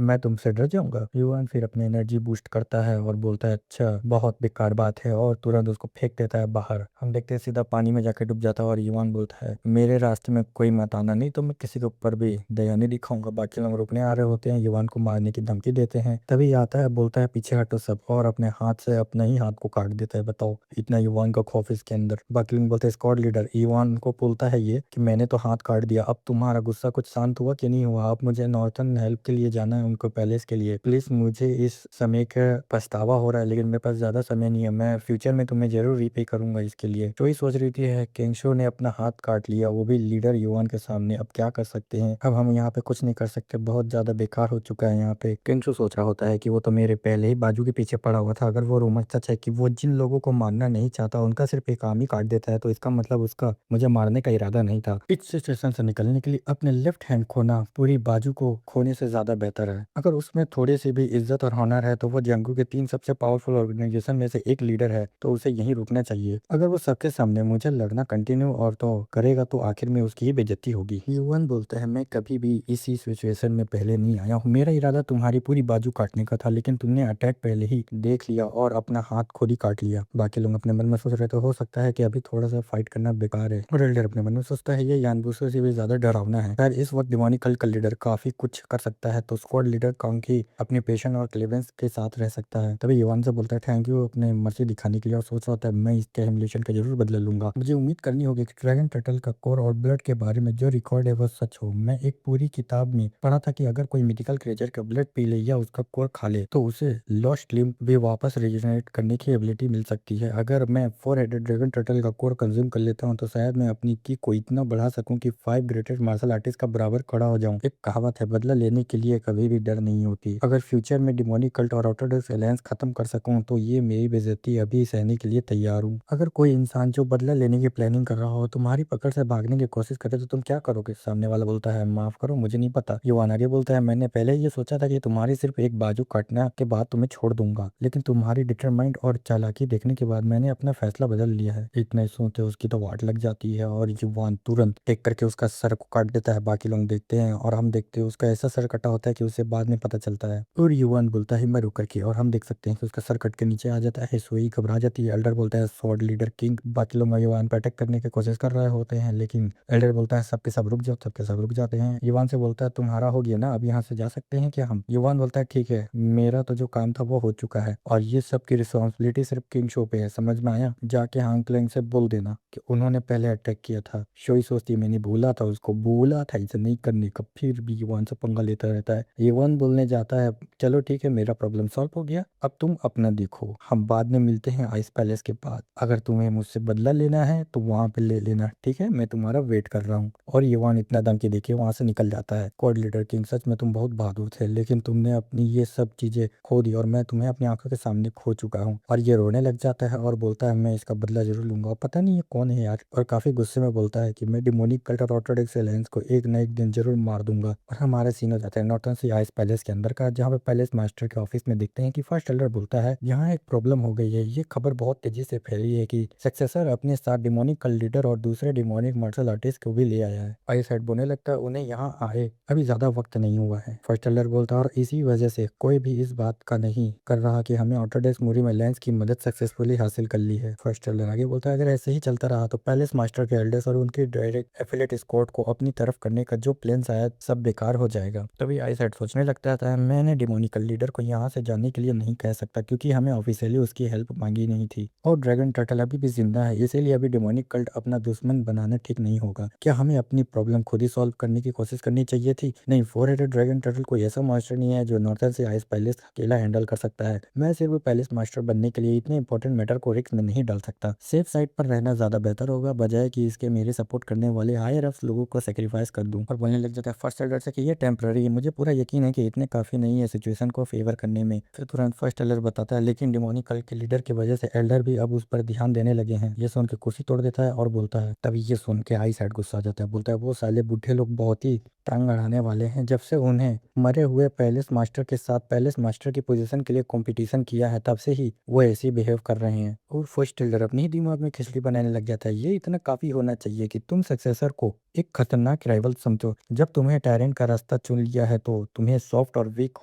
मैं तुमसे डर जाऊंगा। युवान फिर अपनी एनर्जी बूस्ट करता है और बोलता है अच्छा बहुत बेकार बात है और तुरंत उसको फेंक देता है बाहर। हम देखते हैं सीधा पानी में जाकर डूब जाता है और युवान बोलता है मेरे रास्ते में कोई मत आना नहीं तो मैं किसी के ऊपर भी दया नहीं दिखाऊंगा। बाकी लोग रुकने आ रहे होते हैं, युवान को मारने की धमकी देते हैं। तभी आता है बोलता है पीछे हटो सब और अपने हाथ से अपने ही हाथ को काट देता है। बताओ इतना युवान का खौफ इसके अंदर। बाकी लोग बोलते हैं स्क्वाड लीडर युवान को बोलता है ये कि मैंने तो हाथ काट दिया, अब तुम्हारा गुस्सा कुछ शांत हुआ कि नहीं हुआ, अब मुझे नॉर्थन हेल्प के लिए जाना है उनको पैलेस के लिए, प्लीज मुझे इस समय का पछतावा हो रहा है लेकिन मेरे पास ज्यादा समय नहीं है, मैं फ्यूचर में तुम्हें जरूर रीपे करूंगा इसके लिए। तो ही सोच रही थी है केंगशो ने अपना हाथ काट लिया वो भी लीडर युवान के सामने, अब क्या कर सकते हैं, अब हम यहाँ पे कुछ नहीं कर सकते, बहुत ज्यादा बेकार हो चुका है यहाँ पे। केंगशो सोच रहा होता है कि वो तो मेरे पहले ही बाजू के पीछे पड़ा हुआ था, अगर वो रूमर सच है कि वो जिन लोगों को मारना नहीं चाहता उनका सिर्फ एक आर्म ही काट देता है तो इसका मतलब उसका मुझे मारने का इरादा नहीं था। इस सिचुएशन से निकलने के लिए अपने लेफ्ट हैंड खोना पूरी बाजू को खोने से ज्यादा बेहतर है। अगर उसमें थोड़ी सी भी इज्जत और हॉनर है तो वो जंगू के 3 सबसे पावरफुल ऑर्गेनाइजेशन में से एक लीडर है तो उसे यहीं रुकना चाहिए। अगर वो सबके सामने मुझे लड़ना कंटिन्यू और तो करेगा तो आखिर में उसकी ही बेइज्जती होगी। युवन बोलता है मैं कभी भी इसी सिचुएशन में पहले नहीं आया हूँ, मेरा इरादा तुम्हारी पूरी बाजू काटने का था लेकिन तुमने अटैक पहले ही देख लिया और अपना हाथ खुद ही काट लिया। बाकी लोग अपने मन में सोच रहे तो हो सकता है कि अभी थोड़ा सा फाइट करना बेकार है, और एल्डर अपने मन में सोचता है ये यानबूसो से भी ज्यादा डरावना है, शायद इस वक्त दिवानी कल का लीडर काफी कुछ कर सकता है तो स्क्वाड लीडर कांकी अपने पेशेंट और क्लेवेंस के साथ रह सकता है। तभी युवान से बोलता है थैंक यू अपने मर्जी दिखाने के लिए और सोच रहा होता है मैं इसके हेमुलेशन का जरूर बदला लूंगा। मुझे उम्मीद करनी होगी कि ड्रैगन टर्टल का कोर और ब्लड के बारे में जो रिकॉर्ड है वह सच हो। मैं एक पूरी किताब में पढ़ा था कि अगर कोई मिथिकल क्रिएचर का ब्लड पी ले या उसका कोर खा ले तो उसे लॉस्ट लिम्ब भी वापस रिजनरेट करने की एबिलिटी मिल सकती है। अगर मैं 4 हेडेड ड्रैगन टर्टल का कोर कंज्यूम कर लेता हूँ तो शायद मैं अपनी की को इतना बढ़ा सकूं कि 5 ग्रेटेस्ट मार्शल आर्टिस्ट का बराबर खड़ा हो जाऊं। एक कहावत है बदला लेने के लिए कभी भी डर नहीं होती। अगर फ्यूचर में डिमोनिक कल्ट और ऑर्थोडॉक्स अलायंस खत्म कर सकूं तो ये मेरी बेइज्जती अभी सहने के लिए तैयार हूँ। अगर कोई इंसान जो बदला लेने की प्लानिंग कर रहा हो तुम्हारी पकड़ से भागने की कोशिश करे तो तुम क्या करोगे। सामने वाला बोलता है माफ करो मुझे नहीं पता। युवान आगे बोलता है मैंने पहले ये सोचा था कि तुम्हारी सिर्फ एक बाजू काटने के बाद तुम्हें छोड़ दूंगा, लेकिन तुम्हारी डिटरमाइंड और चालाकी देखने के बाद मैंने अपना फैसला बदल लिया है। इतना ही सुनते उसकी तो वाट लग जाती है और युवान तुरंत टेक करके उसका सर को काट देता है। बाकी लोग देखते हैं और हम देखते हैं उसका ऐसा सर कटा होता है कि उसे बाद में पता चलता है। और युवान बोलता है मैं रुक करके, और हम देख सकते हैं कि उसका सर कट के नीचे आ जाता है। सोई घबरा जाती है। एल्डर बोलता है स्वॉर्ड लीडर किंग। बाकी लोग युवान पर अटैक करने की कोशिश कर रहे होते हैं, लेकिन एल्डर बोलता है सबके सब रुक जाओ। सबके सब रुक जाते हैं। युवान से बोलता है तुम्हारा हो गया ना, अब यहाँ से जा सकते हैं क्या हम? युवान बोलता है ठीक है, मेरा तो जो काम था वो हो चुका है और ये सब की रिस्पॉन्सिबिलिटी सिर्फ किंग शो पे है, समझ में आया? जाके हांग क्लैंग से बोल देना कि उन्होंने पहले अटैक किया था। शोई सोचती है मैंने बोला था उसको, बोला था इसे नहीं करने का, फिर भी युवान से पंगा लेता रहता है। युवान बोलने जाता है चलो ठीक है, मेरा प्रॉब्लम सॉल्व हो गया, अब तुम अपना देखो, हम बाद में मिलते हैं आइस पैलेस के बाद। अगर तुम्हें मुझसे बदला लेना है तो वहां पे ले लेना, ठीक है, मैं तुम्हारा वेट कर रहा हूँ। और युवान इतना दम के देखिए वहां से निकल जाता है। कोड लीडर किंग सच में तुम बहुत बहादुर थे, लेकिन तुमने अपनी ये सब चीजें खो दी और मैं तुम्हें अपनी आंखों के सामने खो चुका हूँ। और ये रोने लग जाता है और बोलता है मैं इसका बदला जरूर लूंगा। और पता नहीं ये कौन है यार, और काफी गुस्से में बोलता है कि मैं डिमोनिक कल्ट और ऑर्थोडॉक्स एलायंस को एक न एक दिन जरूर मार दूंगा। और हमारे सीन हो जाता है नॉर्टन सी आइस पैलेस के अंदर का, जहाँ पे पैलेस मास्टर के ऑफिस में देखते हैं कि फर्स्ट एल्डर बोलता है यहाँ एक प्रॉब्लम हो गई है। ये खबर बहुत तेजी से फैली है कि सक्सेसर अपने साथ डिमोनिक कल्ट लीडर और दूसरे डिमोनिक मार्शल आर्टिस्ट को भी ले आया है। आइस हेड बोलने लगता है उन्हें यहाँ आए अभी ज्यादा वक्त नहीं हुआ है। फर्स्ट एल्डर बोलता है और इसी वजह से कोई भी इस बात का नहीं कर रहा कि हमने ऑटोडेस्क मूरी में लेंस की मदद सक्सेसफुली हासिल कर ली है। फर्स्ट एल्डर आगे बोलता है अगर ऐसे ही चलता रहा तो पैलेस मास्टर के एल्डर्स और उनके डायरेक्ट एफिलेट स्क्वाड को अपनी तरफ करने का जो प्लान शायद सब बेकार हो जाएगा। तभी आइसैड सोचने लगता था मैंने डिमोनिकल लीडर को यहाँ से जाने के लिए नहीं कह सकता क्योंकि हमें ऑफिशियली उसकी हेल्प मांगी नहीं थी, और ड्रैगन टर्टल अभी भी जिंदा है, इसीलिए अभी डिमोनिक कल्ट अपना दुश्मन बनाना ठीक नहीं होगा। क्या हमें अपनी प्रॉब्लम खुद ही सॉल्व करने की कोशिश करनी चाहिए थी? नहीं, फोर हेडेड ड्रैगन टर्टल कोई ऐसा मास्टर नहीं है जो नॉर्थन से आइस पैलेस अकेला हैंडल कर सकता है। मैं सिर्फ पैलेस मास्टर बनने के लिए इतने इंपॉर्टेंट मैटर को रिस्क में नहीं डाल सकता। सेफ साइड पर रहना ज्यादा बेहतर होगा बजाय कि इसके मेरे सपोर्ट करने वाले हायर अप्स लोगों को सेक्रीफाइस कर दूं। और बोलने लग जाता है फर्स्ट एल्डर से कि ये टेम्पररी है, मुझे पूरा यकीन है कि इतने काफी नहीं है सिचुएशन को फेवर करने में। फिर तुरंत फर्स्ट एल्डर बताता है लेकिन डिमोनिक कल्ट के लीडर की वजह से एल्डर भी अब उस पर ध्यान देने लगे हैं। ये सुन के कुर्सी तोड़ देता है और बोलता है, तभी ये सुन के आई साइड गुस्सा आ जाता है। बोलता है वो साले बूढ़े लोग बहुत ही टांग अड़ाने वाले हैं, जब से उन्हें मरे हुए पैलेस मास्टर के साथ पैलेस मास्टर की पोजीशन के लिए कंपटीशन किया है तब से ही वो ऐसे बिहेव कर रहे हैं। और फर्स्ट एल्डर अपने ही दिमाग में खिचड़ी बनाने लग जाता है, ये इतना काफी होना चाहिए कि तुम सक्सेसर को एक खतरनाक राइवल समझो। जब तुम्हें टायरेंट का रास्ता चुन लिया है तो तुम्हें सॉफ्ट और वीक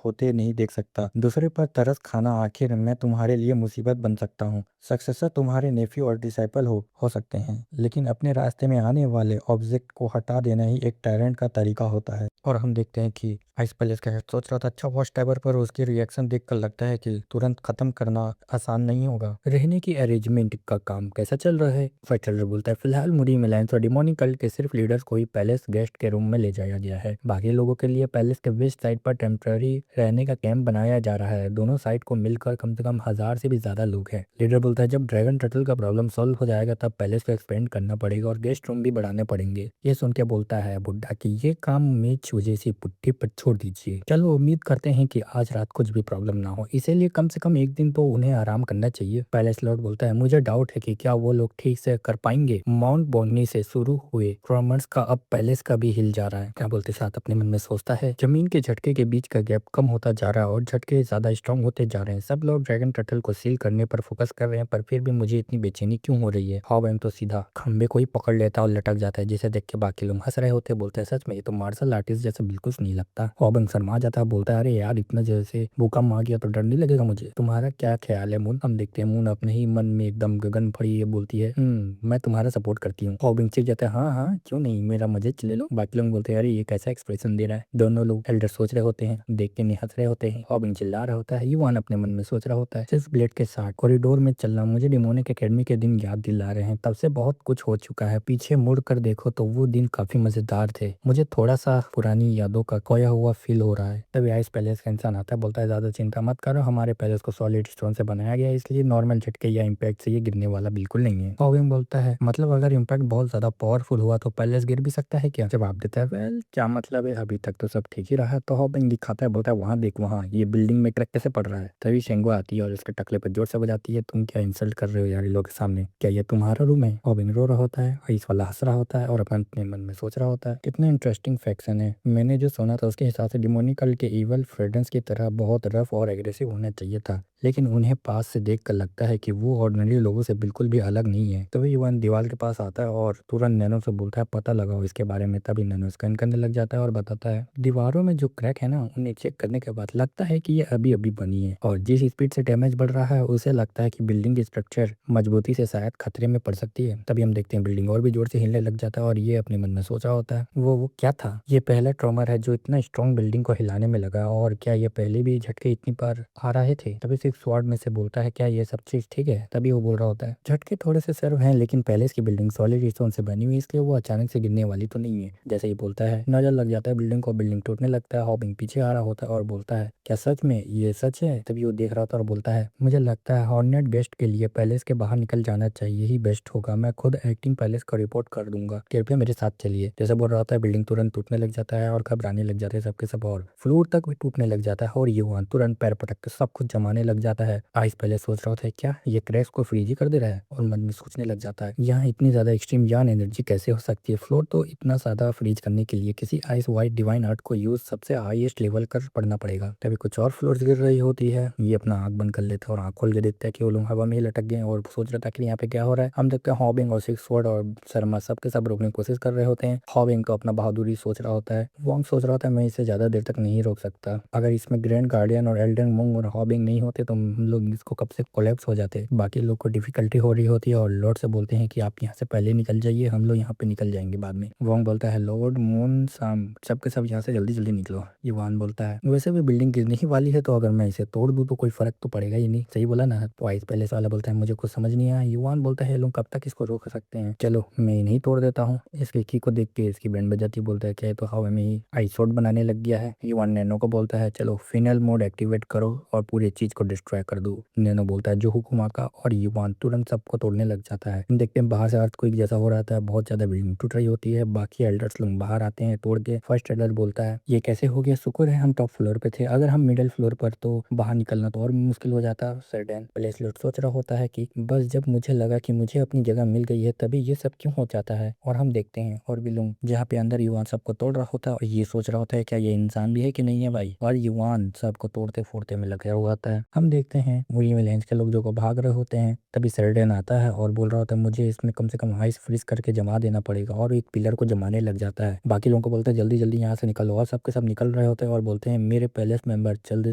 होते नहीं देख सकता। दूसरे पर तरस खाना, आखिर मैं तुम्हारे लिए मुसीबत बन सकता हूँ। सक्सेसर तुम्हारे नेफ्यू और डिसाइपल हो सकते हैं, लेकिन अपने रास्ते में आने वाले ऑब्जेक्ट को हटा देना ही एक टायरेंट का तरीका होता है। और हम देखते हैं कि आइस पैलेस का हेड सोच रहा था अच्छा वॉच टावर, पर उसकी रिएक्शन देखकर लगता है कि तुरंत खत्म करना आसान नहीं होगा। रहने की अरेंजमेंट का काम कैसा चल रहा है? फैक्टर बोलता है फिलहाल मुरी मिलायंस और डिमोनिक कल्ट के सिर्फ लीडर्स को ही पैलेस गेस्ट के रूम में ले जाया गया है। बाकी लोगों के लिए पैलेस के वेस्ट साइड पर टेम्पररी रहने का कैंप बनाया जा रहा है। दोनों साइड को मिलकर कम से कम 1000 से भी ज्यादा लोग हैं। लीडर बोलता है जब ड्रैगन टर्टल का प्रॉब्लम सॉल्व हो जाएगा तब पैलेस को एक्सपेंड करना पड़ेगा और गेस्ट रूम भी बढ़ाने पड़ेंगे। ये सुन के बोलता है बुड्ढा कि ये काम मेज वजह से पुट्ठी पर छोड़ दीजिए। चलो उम्मीद करते हैं कि आज रात कुछ भी प्रॉब्लम ना हो, इसीलिए कम से कम एक दिन तो उन्हें आराम करना चाहिए। पैलेस लॉर्ड बोलता है मुझे डाउट है कि क्या वो लोग ठीक से कर पाएंगे। माउंट बोनी से शुरू हुए ट्रॉमर्स का अब पैलेस का भी हिल जा रहा है। क्या बोलते साथ अपने मन में सोचता है जमीन के झटके के बीच का गैप कम होता जा रहा है और झटके ज्यादा स्ट्रांग होते जा रहे हैं। सब लोग ड्रैगन टर्टल को सील करने पर फोकस कर रहे हैं, पर फिर भी मुझे इतनी बेचैनी क्यों हो रही है? हॉबएम तो सीधा खंबे को ही पकड़ लेता है और लटक जाता है, जिसे देख के बाकी लोग हंस रहे होते। बोलते हैं सच में ये तो मार्शल आर्टिस्ट जैसे बिल्कुल नहीं लगता। हॉबएम शर्मा जाता है, बोलता है अरे यार इतना जैसे भूकंप आ गया तो डर नहीं लगेगा मुझे? तुम्हारा क्या ख्याल है मून? हम देखते हैं मून अपने ही मन में एकदम गगन भरी ये बोलती है मैं तुम्हारा सपोर्ट करती हूँ। हॉबइंग चिढ़ जाता है हाँ हाँ क्यों नहीं, मेरा मजे ले लो। बाकी लोग बोलते हैं अरे ये कैसा एक्सप्रेशन दे रहा है। दोनों लोग एल्डर सोच रहे होते हैं, देख के नहीं हंस रहे होते हैं। हॉबइंग चिल्ला रहा होता है, युवान अपने मन में सोच रहा होता है सिर्फ ब्लेड के साथ कॉरिडोर में चलना मुझे डिमोनिक एकेडमी के दिन याद दिला रहे हैं। तब से बहुत कुछ हो चुका है, पीछे मुड़ कर देखो तो वो दिन काफी मजेदार थे। मुझे थोड़ा सा पुरानी यादों का खोया हुआ फील हो रहा है। तभी आइस पैलेस का इंसान आता है, बोलता है ज्यादा चिंता मत करो, हमारे पैलेस को सॉलिड स्टोन से बनाया गया है, इसलिए नॉर्मल झटके या इम्पैक्ट से ये गिरने वाला बिल्कुल नहीं है। हॉबिंग बोलता है मतलब अगर इम्पैक्ट बहुत ज्यादा पावरफुल हुआ तो पैलेस गिर भी सकता है क्या? जवाब देता है वेल क्या मतलब है, अभी तक तो सब ठीक ही रहा। तो हॉबिंग दिखाता है, बोलता है वहां देख वहां ये बिल्डिंग में क्रैक कैसे पड़ रहा है। तभी शेंगो आती है और उसके टकले पर जोर से बजाती है, तुम क्या इंसल्ट कर रहे हो यार लोग के सामने, क्या ये तुम्हारा रूम है? हॉबिंग रो रहा होता है, आइस वाला हंस रहा होता है और अपने मन में सोच रहा होता है कितना इंटरेस्टिंग फैक्शन है। मैंने जो सुना था उसके हिसाब से डिमोनिकल के इवल फ्रेडेंस की तरह बहुत रफ और एग्रेसिव होना चाहिए था, लेकिन उन्हें पास से देखकर लगता है कि वो ऑर्डिनरी लोगों से बिल्कुल भी अलग नहीं है। तभी युवान दीवार के पास आता है और तुरंत नैनो से बोलता है पता लगाओ इसके बारे में। तभी नैनो स्कैन करने लग जाता है और बताता है दीवारों में जो क्रैक है ना उन्हें चेक करने के बाद लगता है कि ये अभी अभी बनी है और जिस स्पीड से डैमेज बढ़ रहा है उसे लगता है कि बिल्डिंग की स्ट्रक्चर मजबूती से शायद खतरे में पड़ सकती है। तभी हम देखते हैं बिल्डिंग और भी जोर से हिलने लग जाता है और ये अपने मन में सोच रहा होता है वो क्या था, ये पहला ट्रॉमर है जो इतना स्ट्रॉन्ग बिल्डिंग को हिलाने में लगा और क्या ये पहले भी झटके इतनी बार आ रहे थे। तभी सिक्स स्वाड में से बोलता है क्या ये सब चीज ठीक है। तभी वो बोल रहा होता है झटके थोड़े से सर्व हैं लेकिन पैलेस की बिल्डिंग सॉलिड स्टोन से बनी हुई है इसलिए वो अचानक से गिरने वाली तो नहीं है। जैसे ही बोलता है नजर लग जाता है बिल्डिंग को, बिल्डिंग टूटने लगता है। हॉबिंग पीछे आ रहा होता है और बोलता है क्या सच में ये सच है। तभी वो देख रहा था और बोलता है मुझे लगता है हॉर्नेट गेस्ट के लिए पैलेस के बाहर निकल जाना चाहिए, यही बेस्ट होगा। मैं खुद एक्टिंग पैलेस को रिपोर्ट कर दूंगा, कृपया मेरे साथ चलिए। जैसे बोल रहा होता है बिल्डिंग तुरंत टूटने लग जाता है और घबराने लग जाते हैं सबके सब और फ्लोर तक भी टूटने लग जाता है और युवान तुरंत पैर पटक के सब कुछ जमाने लग जाता है। आइस पहले सोच रहा होता है क्या ये क्रैक्स को फ्रीज ही कर दे रहा है और मन में सोचने लग जाता है यहाँ इतनी ज्यादा एक्सट्रीम यान एनर्जी कैसे हो सकती है। फ्लोर तो इतना ज्यादा फ्रीज करने के लिए किसी आइस वाइट डिवाइन आर्ट को यूज सबसे हाईएस्ट लेवल कर पढ़ना पड़ेगा। तभी कुछ और फ्लोर गिर रही होती है, ये अपना आंख बंद कर लेता है और आंख खोल के देखता है कि वो लोग हवा में ही लटक गए और सोच रहा था कि यहाँ पे क्या हो रहा है। हम देखते हैं हॉबिंग और सिक्स स्वॉर्ड और शर्मा सबके सब रोकने की कोशिश कर रहे होते हैं। हॉबिंग तो अपना बहादुरी सोच रहा होता है, वोंग सोच रहा होता है मैं इसे ज्यादा देर तक नहीं रोक सकता, अगर इसमें ग्रैंड गार्डियन और एल्डन मोंग और हॉबिंग नहीं होते तो हम लोग इसको कब से कोलैप्स हो जाते। बाकी लोग को डिफिकल्टी हो रही होती है और लॉर्ड से बोलते हैं कि आप यहाँ से पहले निकल जाइए, हम लोग यहाँ पे निकल जाएंगे बाद में। वोंग बोलता है लॉर्ड मून साम सबके सब यहाँ से जल्दी जल्दी निकलो। युवान बोलता है वैसे भी बिल्डिंग गिरने ही वाली है तो अगर मैं इसे तोड़ दूं तो कोई फर्क तो पड़ेगा ही नहीं, सही बोला ना। तो आइस पैलेस वाला बोलता है मुझे कुछ समझ नहीं आया। युवान बोलता है लोग कब तक इसको रोक सकते हैं, चलो मैं इन्हीं तोड़ देता हूँ। इसके की को देख के इसकी बैंड बजाती बोलता है क्या तो हवा में ही आइस शॉट बनाने लग गया है। युवान नैनो को बोलता है चलो फिनल मोड एक्टिवेट करो और पूरी चीज को डिस्ट्रॉय कर दो। नैनो बोलता है जो हुकुम आका और युवान तुरंत सबको तोड़ने लग जाता है। हम देखते हैं बाहर से अर्थक्वेक जैसा हो रहा था, बहुत ज्यादा बिल्डिंग टूट रही होती है। बाकी एल्डर्स लोग बाहर आते हैं तोड़ के। फर्स्ट एल्डर बोलता है ये कैसे हो गया, शुक्र है हम टॉप फ्लोर पे थे, अगर हम मिडिल फ्लोर पर तो बाहर निकलना तो और मुश्किल हो जाता। सर्डेन प्लेस लॉर्ड सोच रहा होता है कि बस जब मुझे लगा कि मुझे अपनी जगह मिल गई है तभी ये सब क्यों हो जाता है। और हम देखते हैं और भी लोग जहाँ पे अंदर युवान सबको तोड़ रहा होता है और ये सोच रहा होता है क्या ये इंसान भी है कि नहीं है भाई। और युवान सबको तोड़ते फोड़ते में लगा हुआ होता है। हम देखते हैं वो ये विलेंस के लोग जो को भाग रहे होते हैं। तभी सर्डेन आता है और बोल रहा होता है मुझे इसमें कम से कम आइस फ्रीज करके जमा देना पड़ेगा और एक पिलर को जमाने लग जाता है। बाकी लोगों को बोलते हैं जल्दी जल्दी यहाँ से निकलो और सबके सब निकल रहे होते हैं और बोलते हैं मेरे पैलेस मेंबर जल्दी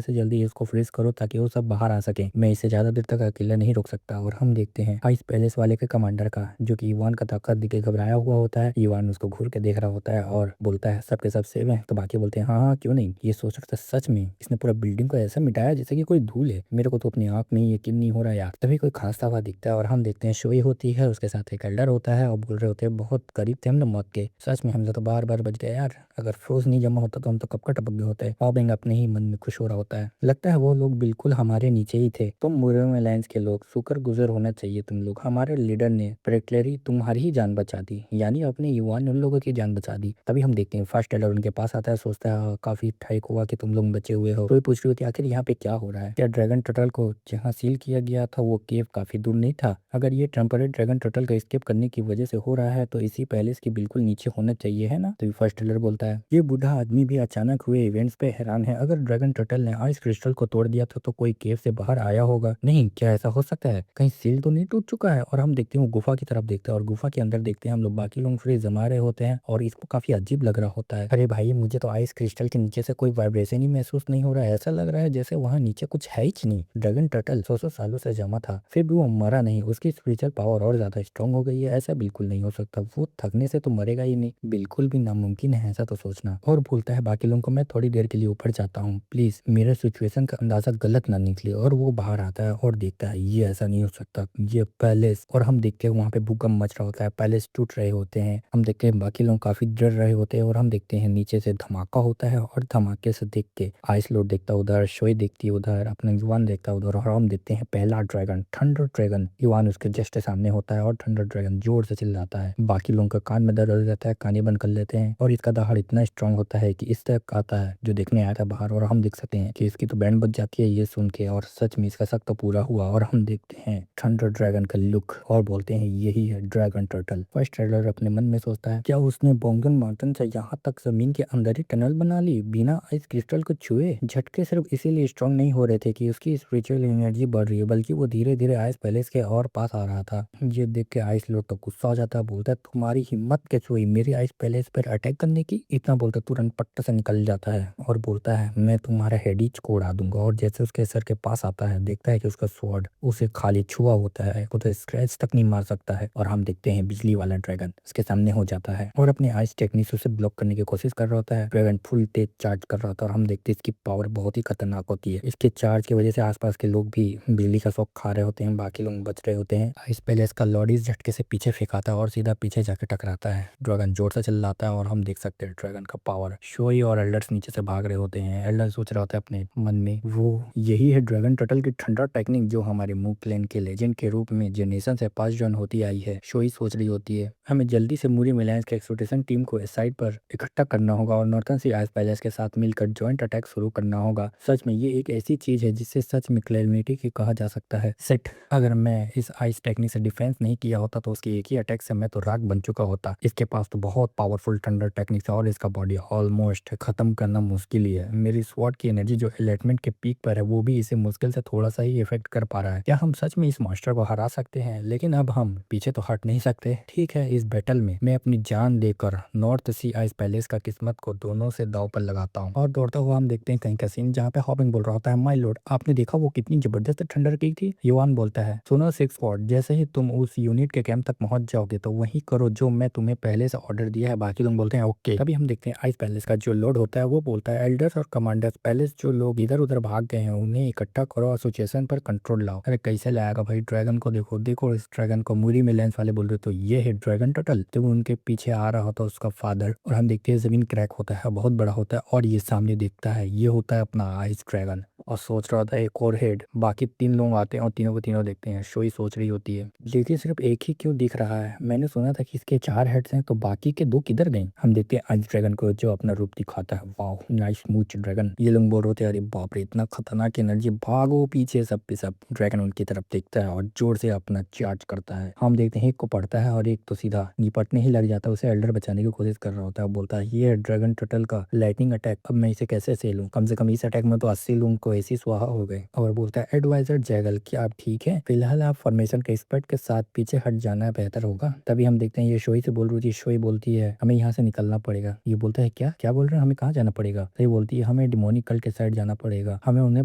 से जल्दी इसको फ्रीज करो ताकि वो सब बाहर आ सके, मैं इसे ज्यादा देर तक अकेला नहीं रोक सकता। और हम देखते हैं आइस पैलेस वाले के कमांडर का जो कि युवान का ताकत दिख के घबराया हुआ होता है। युवान उसको घूर के देख रहा होता है और बोलता है सबके सब सेव हैं। तो बाकी बोलते हैं हाँ हाँ क्यों नहीं। ये सोच रहा था सच में इसने पूरा बिल्डिंग को ऐसा मिटाया जैसे कि कोई धूल है, मेरे को तो अपनी आंख में यकीन नहीं हो रहा यार। तभी कोई खांसता हुआ दिखता है और हम देखते हैं शोई होती है, उसके साथ एक एल्डर होता है और बोल रहे होते हैं बहुत करीब थे हम लोग मौत के, सच में हम तो बार बार बच गए यार, अगर फ्रोज नहीं जमा होता तो हम तो कब का टपक गए होते। हॉबिंग अपने ही मन में खुश हो रहा होता है, लगता है वो लोग बिल्कुल हमारे नीचे ही थे। तुम बुरे में लाइंस के लोग शुक्र गुजर होना चाहिए तुम लोग, हमारे लीडर ने प्रेक्लेरी तुम्हारी ही जान बचा दी, यानी अपने युवा ने उन लोगों की जान बचा दी। तभी हम देखते हैं फर्स्ट एलर उनके पास आता है, सोचता है काफी ठीक हुआ कि तुम लोग बचे हुए हो। तो ये पूछ रही होती है आखिर यहाँ पे क्या हो रहा है, क्या ड्रैगन टर्टल को जहाँ सील किया गया था वो केव काफी दूर नहीं था, अगर ये टेम्पररी ड्रैगन टर्टल का एस्केप करने की वजह से हो रहा है तो इसी पैलेस के बिल्कुल नीचे होना चाहिए है ना। तो फर्स्ट एलर बोलता है ये बूढ़ा आदमी भी अचानक हुए इवेंट्स पे हैरान है, अगर ड्रैगन टर्टल ने आइस क्रिस्टल को तोड़ दिया था तो कोई केव से बाहर आया होगा, नहीं क्या ऐसा हो सकता है, कहीं सील तो नहीं टूट चुका है। और हम देखते हैं वो गुफा की तरफ देखते हैं और गुफा के अंदर देखते हैं हम लोग बाकी लोग फ्रीज जमा रहे होते हैं और इसको काफी अजीब लग रहा होता है। अरे भाई मुझे तो आइस क्रिस्टल के नीचे से कोई वाइब्रेशन ही महसूस नहीं हो रहा है, ऐसा लग रहा है जैसे वहाँ नीचे कुछ है ही नहीं। ड्रैगन टर्टल 100 सालों से जमा था फिर भी वो मरा नहीं, उसकी स्पिरिचुअल पावर और ज्यादा स्ट्रांग हो गई है, ऐसा बिल्कुल नहीं हो सकता, वो थकने से तो मरेगा ही नहीं, बिल्कुल भी नामुमकिन है ऐसा तो सोचना। और बोलता है बाकी लोगों को मैं थोड़ी देर के लिए ऊपर जाता हूँ, प्लीज मेरे सिचुएशन का अंदाजा गलत ना निकले। और वो बाहर आता है और देखता है ये ऐसा नहीं हो सकता, ये पैलेस, और हम देखते हैं वहाँ पे भूकंप मच रहा होता है, पैलेस टूट रहे होते हैं। हम देखते हैं बाकी लोग काफी डर रहे होते हैं और हम देखते हैं नीचे से धमाका होता है और धमाके से देख के आइस लॉर्ड देखता है उधर, शोई देखती है उधर, अपना युवान देखता है उधर, और हम देखते हैं पहला ड्रैगन थंडर ड्रैगन युवान उसके जस्ट सामने होता है और थंडर ड्रैगन जोर से चिल्लाता है। बाकी लोगों का कान में दर्द हो जाता है, कानें बंद कर लेते हैं और इसका दहाड़ इतना स्ट्रांग होता है कि इस तक आता है जो देखने आया था बाहर। और हम देख सकते हैं कि इसकी तो बैंड बज जाती है ये सुन के और सच में इसका शक तो पूरा हुआ। और हम देखते हैं थंडर ड्रैगन का लुक और बोलते हैं यही है ड्रैगन टर्टल। फर्स्ट ट्रेलर अपने मन में सोचता है क्या उसने बोंगन माउंटेन से यहाँ तक जमीन के अंदर ही टनल बना ली बिना आइस क्रिस्टल को छुए। झटके सिर्फ इसीलिए स्ट्रांग नहीं हो रहे थे कि उसकी स्पिरिचुअल एनर्जी बढ़ रही है, बल्कि वो धीरे धीरे आइस पैलेस के और पास आ रहा था। ये देख के आइस लॉर्ड तो गुस्सा हो जाता है, बोलता है तुम्हारी हिम्मत कैसे हुई मेरी आइस पैलेस पर अटैक करने की। इतना बोलता तुरंत पट्ट से निकल जाता है और बोलता है मैं तुम्हारा हेड ही को उड़ा दूंगा। और जैसे उसके सर के पास आता है देखता है कि उसका स्वॉर्ड उसे खाली छुआ होता है, वो तो स्क्रैच तक नहीं मार सकता है। और हम देखते हैं बिजली वाला ड्रैगन उसके सामने हो जाता है और अपने आइस टेक्निक से उसे ब्लॉक करने की कोशिश कर रहा होता है। ड्रैगन फुल तेज चार्ज कर रहा होता है और हम देखते हैं इसकी पावर बहुत ही खतरनाक होती है। इसके चार्ज की वजह से आसपास के लोग भी बिजली का शॉक खा रहे होते हैं, बाकी लोग बच रहे होते हैं। आइस पैलेस का लॉर्ड इस झटके से पीछे फेंकाता है और सीधा पीछे जाके टकराता है। ड्रैगन जोर से चिल्लाता है और हम देख सकते हैं ड्रैगन का पावर। शोई और एल्डर्स नीचे से भाग रहे होते हैं। एल्डर सोच रहा होता है अपने मन में वो यही है ड्रैगन टर्टल की ठंडा टेक्निक जो हमारे मूव क्लैन के लेजेंड के रूप में जेनेरेशन से पास जॉन होती आई है। शोई सोच रही होती है हमें जल्दी से मूरी मिलायंस के एक्सप्लोटेशन टीम को इस साइड पर इकट्ठा करना होगा और नॉर्थन सी आइस पैलेस के साथ मिलकर जॉइंट अटैक शुरू करना होगा। सच में ये एक ऐसी चीज है जिससे सच में क्लैरिटी की कहा जा सकता है। सेट अगर मैं इस आइस टेक्निक से डिफेंस नहीं किया होता तो उसकी एक ही अटैक से मैं तो राख बन चुका होता। इसके पास तो बहुत पावरफुल थंडर टेक्निक है और इसका बॉडी ऑलमोस्ट खत्म करना मुश्किल ही है। मेरी स्वॉर्ड की एनर्जी जो एलाइटमेंट के पीक पर है वो भी इसे मुश्किल से थोड़ा सा ही इफेक्ट कर पा रहा है। क्या हम सच में इस मॉन्स्टर को हरा सकते हैं? लेकिन अब हम पीछे तो हट नहीं सकते। ठीक है, इस बैटल में मैं अपनी जान देकर नॉर्थ सी आइस पैलेस का किस्मत को दोनों से दांव पर लगाता हूँ। और दौड़ता हुआ हम देखते हैं कहीं का सीन जहाँ पे हॉबिंग बोल रहा होता है माय लॉर्ड आपने देखा वो कितनी जबरदस्त थंडर की थी। युवान बोलता है सुनो सिक्स फॉर्ड जैसे ही तुम उस यूनिट के कैंप तक पहुंच जाओगे तो वही करो जो मैं तुम्हें पहले से ऑर्डर दिया है। बाकी लोग बोलते हैं ओके। तभी हम देखते हैं आइस पैलेस का जो लॉर्ड होता है वो बोलता है एल्डर्स और कमांडर्स पैलेस जो लोग इधर उधर भाग गए हैं उन्हें इकट्ठा करो और सिचुएशन पर कंट्रोल लाओ। अरे कैसे लाएगा भाई ड्रैगन को देखो देखो इस ड्रैगन को। मूरी में लेंस वाले बोल रहे तो ये है ड्रैगन टर्टल। जब उनके पीछे आ रहा होता है उसका फादर और हम देखते हैं जमीन क्रैक होता है बहुत बड़ा होता है और ये सामने देखता है ये होता है अपना आइस ड्रैगन और सोच रहा था एक और हेड। बाकी तीन लोग आते हैं और तीनों को तीनों देखते हैं। शोई सोच रही होती है लेकिन सिर्फ एक ही क्यों दिख रहा है? मैंने सुना था कि इसके चार हेड्स हैं तो बाकी के दो किधर गए? हम देखते हैं आइस ड्रैगन को जो अपना रूप दिखाता है। Wow nice much dragon. ये लोग बोल रहे थे अरे बाप रे इतना खतरनाक एनर्जी भागो पीछे सब पे सब। ड्रैगन उनकी तरफ देखता है और जोर से अपना चार्ज करता है। हम देखते हैं एक को पड़ता है और एक तो सीधा निपटने ही लग जाता है। उसे एल्डर बचाने की कोशिश कर रहा होता है। बोलता है ये ड्रैगन टर्टल का लाइटनिंग अटैक। अब मैं इसे कैसे से लूं? कम से कम इस अटैक में तो 80 लोगों को ऐसी स्वाहा हो गए। और बोलता है एडवाइजर जैगल क्या आप ठीक है? फिलहाल आप फॉर्मेशन के एक्सपर्ट के साथ पीछे हट जाना बेहतर होगा। तभी हम देखते हैं ये शोई से बोल रही थी। शोई बोलती है हमें यहाँ से निकलना पड़ेगा। ये बोलता है क्या क्या बोल रहे हैं हमें कहाँ जाना पड़ेगा? तो ये बोलती है हमें डिमोनिक कल्ट के साइड जाना पड़ेगा, हमें उन्हें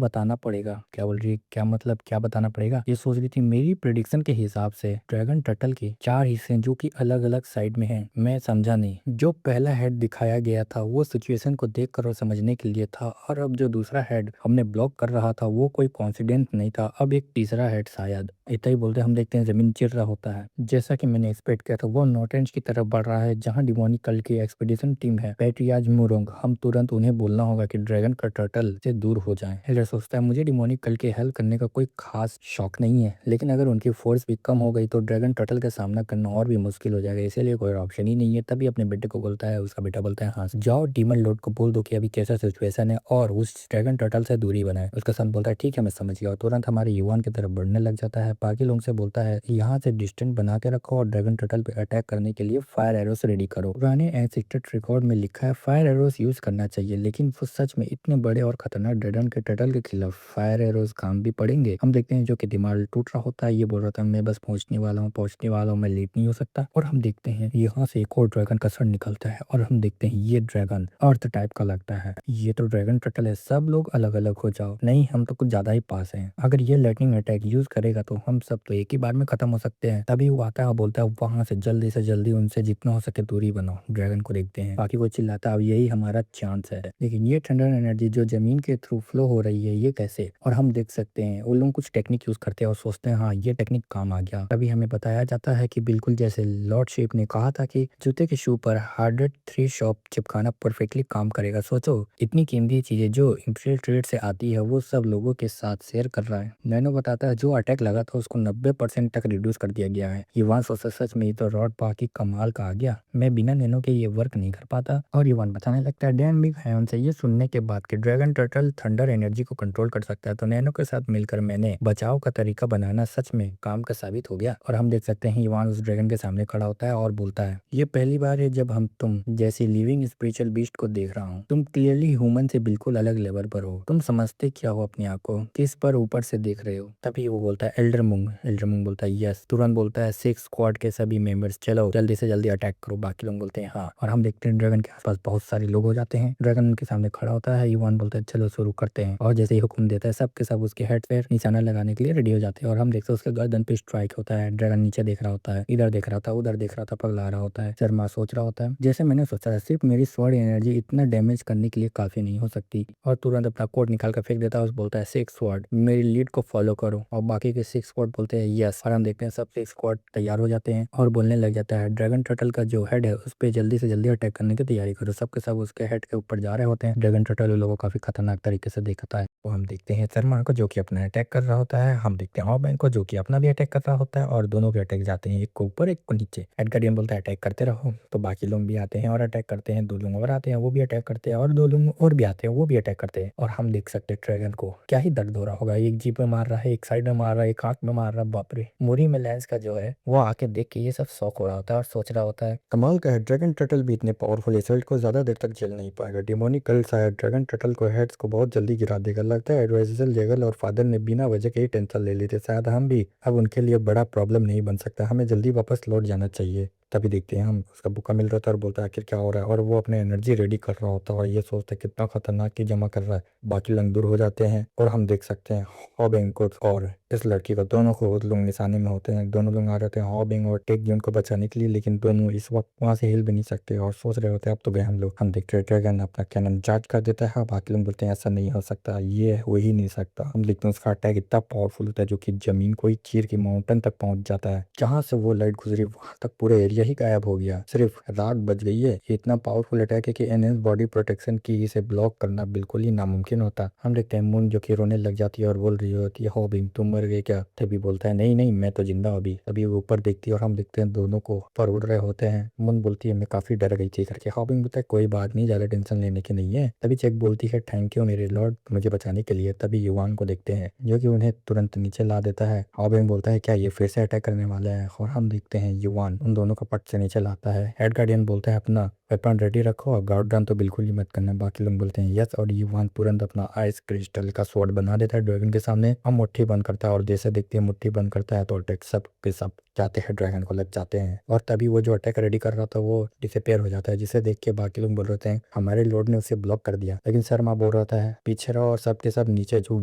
बताना पड़ेगा। क्या बोल रही है क्या मतलब क्या बताना पड़ेगा? ये सोच रही थी मेरी प्रिडिक्शन के हिसाब से ड्रैगन टर्टल के चार हिस्से जो कि अलग अलग साइड में हैं। मैं समझा नहीं। जो पहला हेड दिखाया गया था वो सिचुएशन को देखकर और समझने के लिए था और अब जो दूसरा हेड हमने ब्लॉक कर रहा था वो कोई कॉन्फिडेंस नहीं था। अब एक तीसरा हेड शायद। इतना ही बोलते हम देखते हैं जमीन चिर रहा होता है जैसा कि मैंने एक्सपेक्ट किया था। वो नॉर्टेंज की तरफ बढ़ रहा है जहां डिमोनिक कल्ट की एक्सपीडिशन टीम है पैट्रियाज मुरोंग। हम तुरंत उन्हें बोलना होगा कि ड्रैगन का टर्टल से दूर हो जाएं। हेलर सोचता है मुझे डिमोनिक कल्ट की हेल्प करने का कोई खास शौक नहीं है लेकिन अगर उनकी फोर्स भी कम हो गई तो ड्रैगन टर्टल का सामना करना और भी मुश्किल हो जाएगा, इसीलिए कोई ऑप्शन ही नहीं है। तभी अपने बेटे को बोलता है। उसका बेटा बोलता है हाँ जाओ डीमन लॉर्ड को बोल दो कि अभी कैसा सिचुएशन है और उस ड्रैगन टर्टल से दूरी बनाए। उसका सन बोलता है ठीक है मैं समझ गया और तुरंत हमारे युवान की तरफ बढ़ने लग जाता है। बाकी लोगों से बोलता है यहाँ से डिस्टेंस बना के रखो और ड्रैगन टर्टल पे अटैक करने के लिए फायर एरोस रेडी करो। पुराने एंसेस्टर रिकॉर्ड में लिखा है फायर एरोस यूज करना चाहिए लेकिन वो सच में इतने बड़े और खतरनाक ड्रैगन के टर्टल के खिलाफ फायर एरोस काम भी पड़ेंगे? हम देखते हैं जो कि दिमाग टूट रहा होता है। ये बोल रहा था मैं बस पहुंचने वाला हूँ मैं लेट नहीं हो सकता। और हम देखते हैं यहाँ से एक और ड्रैगन का सर निकलता है और हम देखते हैं ये ड्रैगन अर्थ टाइप का लगता है। ये तो ड्रैगन टर्टल है, सब लोग अलग अलग हो जाओ। नहीं हम तो कुछ ज्यादा ही पास हैं। अगर ये लाइटनिंग अटैक यूज करेगा तो हम सब तो एक ही बार में खत्म हो सकते हैं। तभी वो आता है और बोलता है वहां से जल्दी उनसे जितना हो सके दूरी बनाओ। ड्रैगन को देखते हैं बाकी वो चिल्लाता है अब यही हमारा चांस है। लेकिन ये थंडर एनर्जी जो जमीन के थ्रू फ्लो हो रही है ये कैसे? और हम देख सकते हैं वो लोग कुछ टेक्निक यूज करते हैं और सोचते हैं हाँ ये टेक्निक काम आ गया। तभी हमें बताया जाता है कि बिल्कुल जैसे लॉर्ड शेप ने कहा था कि जूते के शू पर हार्डेड 3 शॉप चिपकाना परफेक्टली काम करेगा। सोचो इतनी कीमती चीजें जो इंफिल ट्रेड से आती है वो सब लोगों के साथ शेयर कर रहा है। नैनो बताता है जो अटैक लगा था उसको 90% तक रिड्यूस कर दिया गया है। युवान सोचता सच में ये तो रॉड बाकी कमाल का आ गया, मैं बिना नैनो के ये वर्क नहीं कर पाता। और युवान बताने लगता है डैन बिग हैवन से ये सुनने के बाद कि ड्रैगन टर्टल थंडर एनर्जी को कंट्रोल कर सकता है तो नैनो के साथ मिलकर मैंने बचाव का तरीका बनाना सच में काम का साबित हो गया। और हम देख सकते हैं युवान उस ड्रैगन के सामने खड़ा होता है और बोलता है ये पहली बार है जब हम तुम जैसी लिविंग स्पिरिचुअल बीस्ट को देख रहा हूँ। तुम क्लियरली ह्यूमन से बिल्कुल अलग लेवल पर हो। तुम समझते सोचते क्या हो अपनी आंखों, किस पर ऊपर से देख रहे हो? तभी वो बोलता है एल्डर मुंग बोलता है यस। तुरंत बोलता है 6 स्क्वाड के सभी मेंबर्स चलो जल्दी से जल्दी अटैक करो। बाकी लोग बोलते हैं हाँ, और हम देखते हैं ड्रैगन के आसपास बहुत सारे लोग हो जाते हैं। ड्रैगन उनके सामने खड़ा होता है। युवान बोलता है चलो शुरू करते हैं, और जैसे ही हुक्म देता है सब के सब उसके हेड पे निशाना लगाने के लिए रेडी हो जाते हैं। और हम देखते हैं उसके गर्दन पे स्ट्राइक होता है। ड्रैगन नीचे देख रहा होता है, इधर देख रहा था, उधर देख रहा था, पगला रहा होता है। शर्मा सोच रहा होता है जैसे मैंने सोचा था सिर्फ मेरी स्वॉर्ड एनर्जी इतना डैमेज करने के लिए काफी नहीं हो सकती, और तुरंत अपना कोड निकाल कर फेंक देता है और बोलता है 6 स्क्वाड मेरी लीड को फॉलो करो। और बाकी के 6 स्क्वाड बोलते हैं यस, और हम देखते हैं सब 6 स्क्वाड तैयार हो जाते हैं और बोलने लग जाता है ड्रैगन टर्टल का जो हेड है उस पर जल्दी से जल्दी अटैक करने की तैयारी करो। सबके सब उसके हेड के ऊपर जा रहे होते हैं। ड्रैगन टर्टल उन लोगों को काफी खतरनाक तरीके से देखता है। तो हम देखते हैं शर्मा को जो कि अपना अटैक कर रहा होता है। हम देखते हैं ऑबैंक को जो कि अपना भी अटैक कर रहा होता है, और दोनों के अटैक जाते हैं एक को ऊपर एक को नीचे। एडगार्डियन बोलता है अटैक करते रहो, तो बाकी लोग भी आते हैं और अटैक करते हैं। 2 लोग और आते हैं वो भी अटैक करते हैं, और 2 लोग और भी आते हैं वो भी अटैक करते हैं। और हम देख सकते हैं ड्रैगन को क्या ही दर्द हो रहा होगा, एक जीप में मार रहा है, एक साइड में मार रहा है, एक आंख में मार रहा है। बाप रे, मूरी में लेंस का जो है वो आके देख के ये सब शौक हो रहा होता है और सोच रहा होता है कमाल का है, ड्रैगन टर्टल भी इतने पावरफुल एसल्ट को ज्यादा देर तक झेल नहीं पाएगा। डिमोनिकल शायद ड्रैगन टर्टल को हेड्स को बहुत जल्दी गिरा देगा। लगता है एडवाइजल जेगल और फादर ने बिना वजह के ही टेंशन ले ली थी। शायद हम भी अब उनके लिए बड़ा प्रॉब्लम नहीं बन सकता, हमें जल्दी वापस लौट जाना चाहिए। तभी देखते हैं हम उसका बुक्का मिल रहा था और बोलता है आखिर क्या हो रहा है, और वो अपने एनर्जी रेडी कर रहा होता है और ये सोचता है कितना खतरनाक की जमा कर रहा है। बाकी लोग दूर हो जाते हैं और हम देख सकते हैं हॉबिंग को और इस लड़की को, दोनों को लोग निशाने में होते हैं। दोनों लोग आ जाते हैं हॉबिंग और टेक उनको बचाने के लिए, लेकिन दोनों इस वक्त वहां से हिल भी नहीं सकते और सोच रहे होते हैं अब तो गए हम लोग। हम देखते हैं ड्रैगन अपना कैनन चार्ज कर देता है। बाकी लोग बोलते हैं ऐसा नहीं हो सकता, ये हो ही नहीं सकता। हम देखते हैं उसका अटैक इतना पावरफुल होता है जो कि जमीन को ही चीर के माउंटेन तक पहुंच जाता है। जहां से वो लाइट गुजरी वहां तक पूरा एरिया ही गायब हो गया, सिर्फ राख बच गई है। ये इतना पावरफुल अटैक है कि एनहेंस बॉडी प्रोटेक्शन की इसे ब्लॉक करना बिल्कुल ही नामुमकिन होता। हम देखते हैं मून जो कि रोने लग जाती है और बोल रही होती है हॉबिंग तुम मर गए क्या? तभी बोलता है नहीं नहीं मैं तो जिंदा हूं अभी। अभी वो ऊपर देखती है और हम देखते हैं दोनों को ऊपर उड़ रहे होते हैं। मून बोलती है मैं काफी डर गई थी करके। हॉबिंग बोलता है कोई बात नहीं, ज्यादा टेंशन लेने की नहीं है। तभी चेक बोलती है थैंक यू मेरे लॉर्ड मुझे बचाने के लिए। तभी युवान को देखते हैं जो कि उन्हें तुरंत नीचे ला देता है। हॉबिंग बोलता है क्या ये फिर से अटैक करने वाला है, और हम देखते हैं युवान उन दोनों को पट से नीचे लाता है। हेड गार्डियन बोलता है अपना वेपन रेडी रखो और गार्ड डाउन तो बिल्कुल ही मत करना। बाकी लोग बोलते हैं यस, और युवान तुरंत अपना आइस क्रिस्टल का स्वॉर्ड बना देता है ड्रैगन के सामने और मुट्ठी बंद करता है। और जैसे देखते हैं मुट्ठी बंद करता है तो अटैक सब के सब जाते हैं ड्रैगन को लग जाते हैं। और तभी वो जो अटैक रेडी कर रहा था वो डिसअपेयर हो जाता है, जिसे देख के बाकी लोग बोल रहे हैं हमारे लॉर्ड ने उसे ब्लॉक कर दिया। लेकिन शर्मा बोल रहा है पीछे रहो और सब के सब नीचे झुक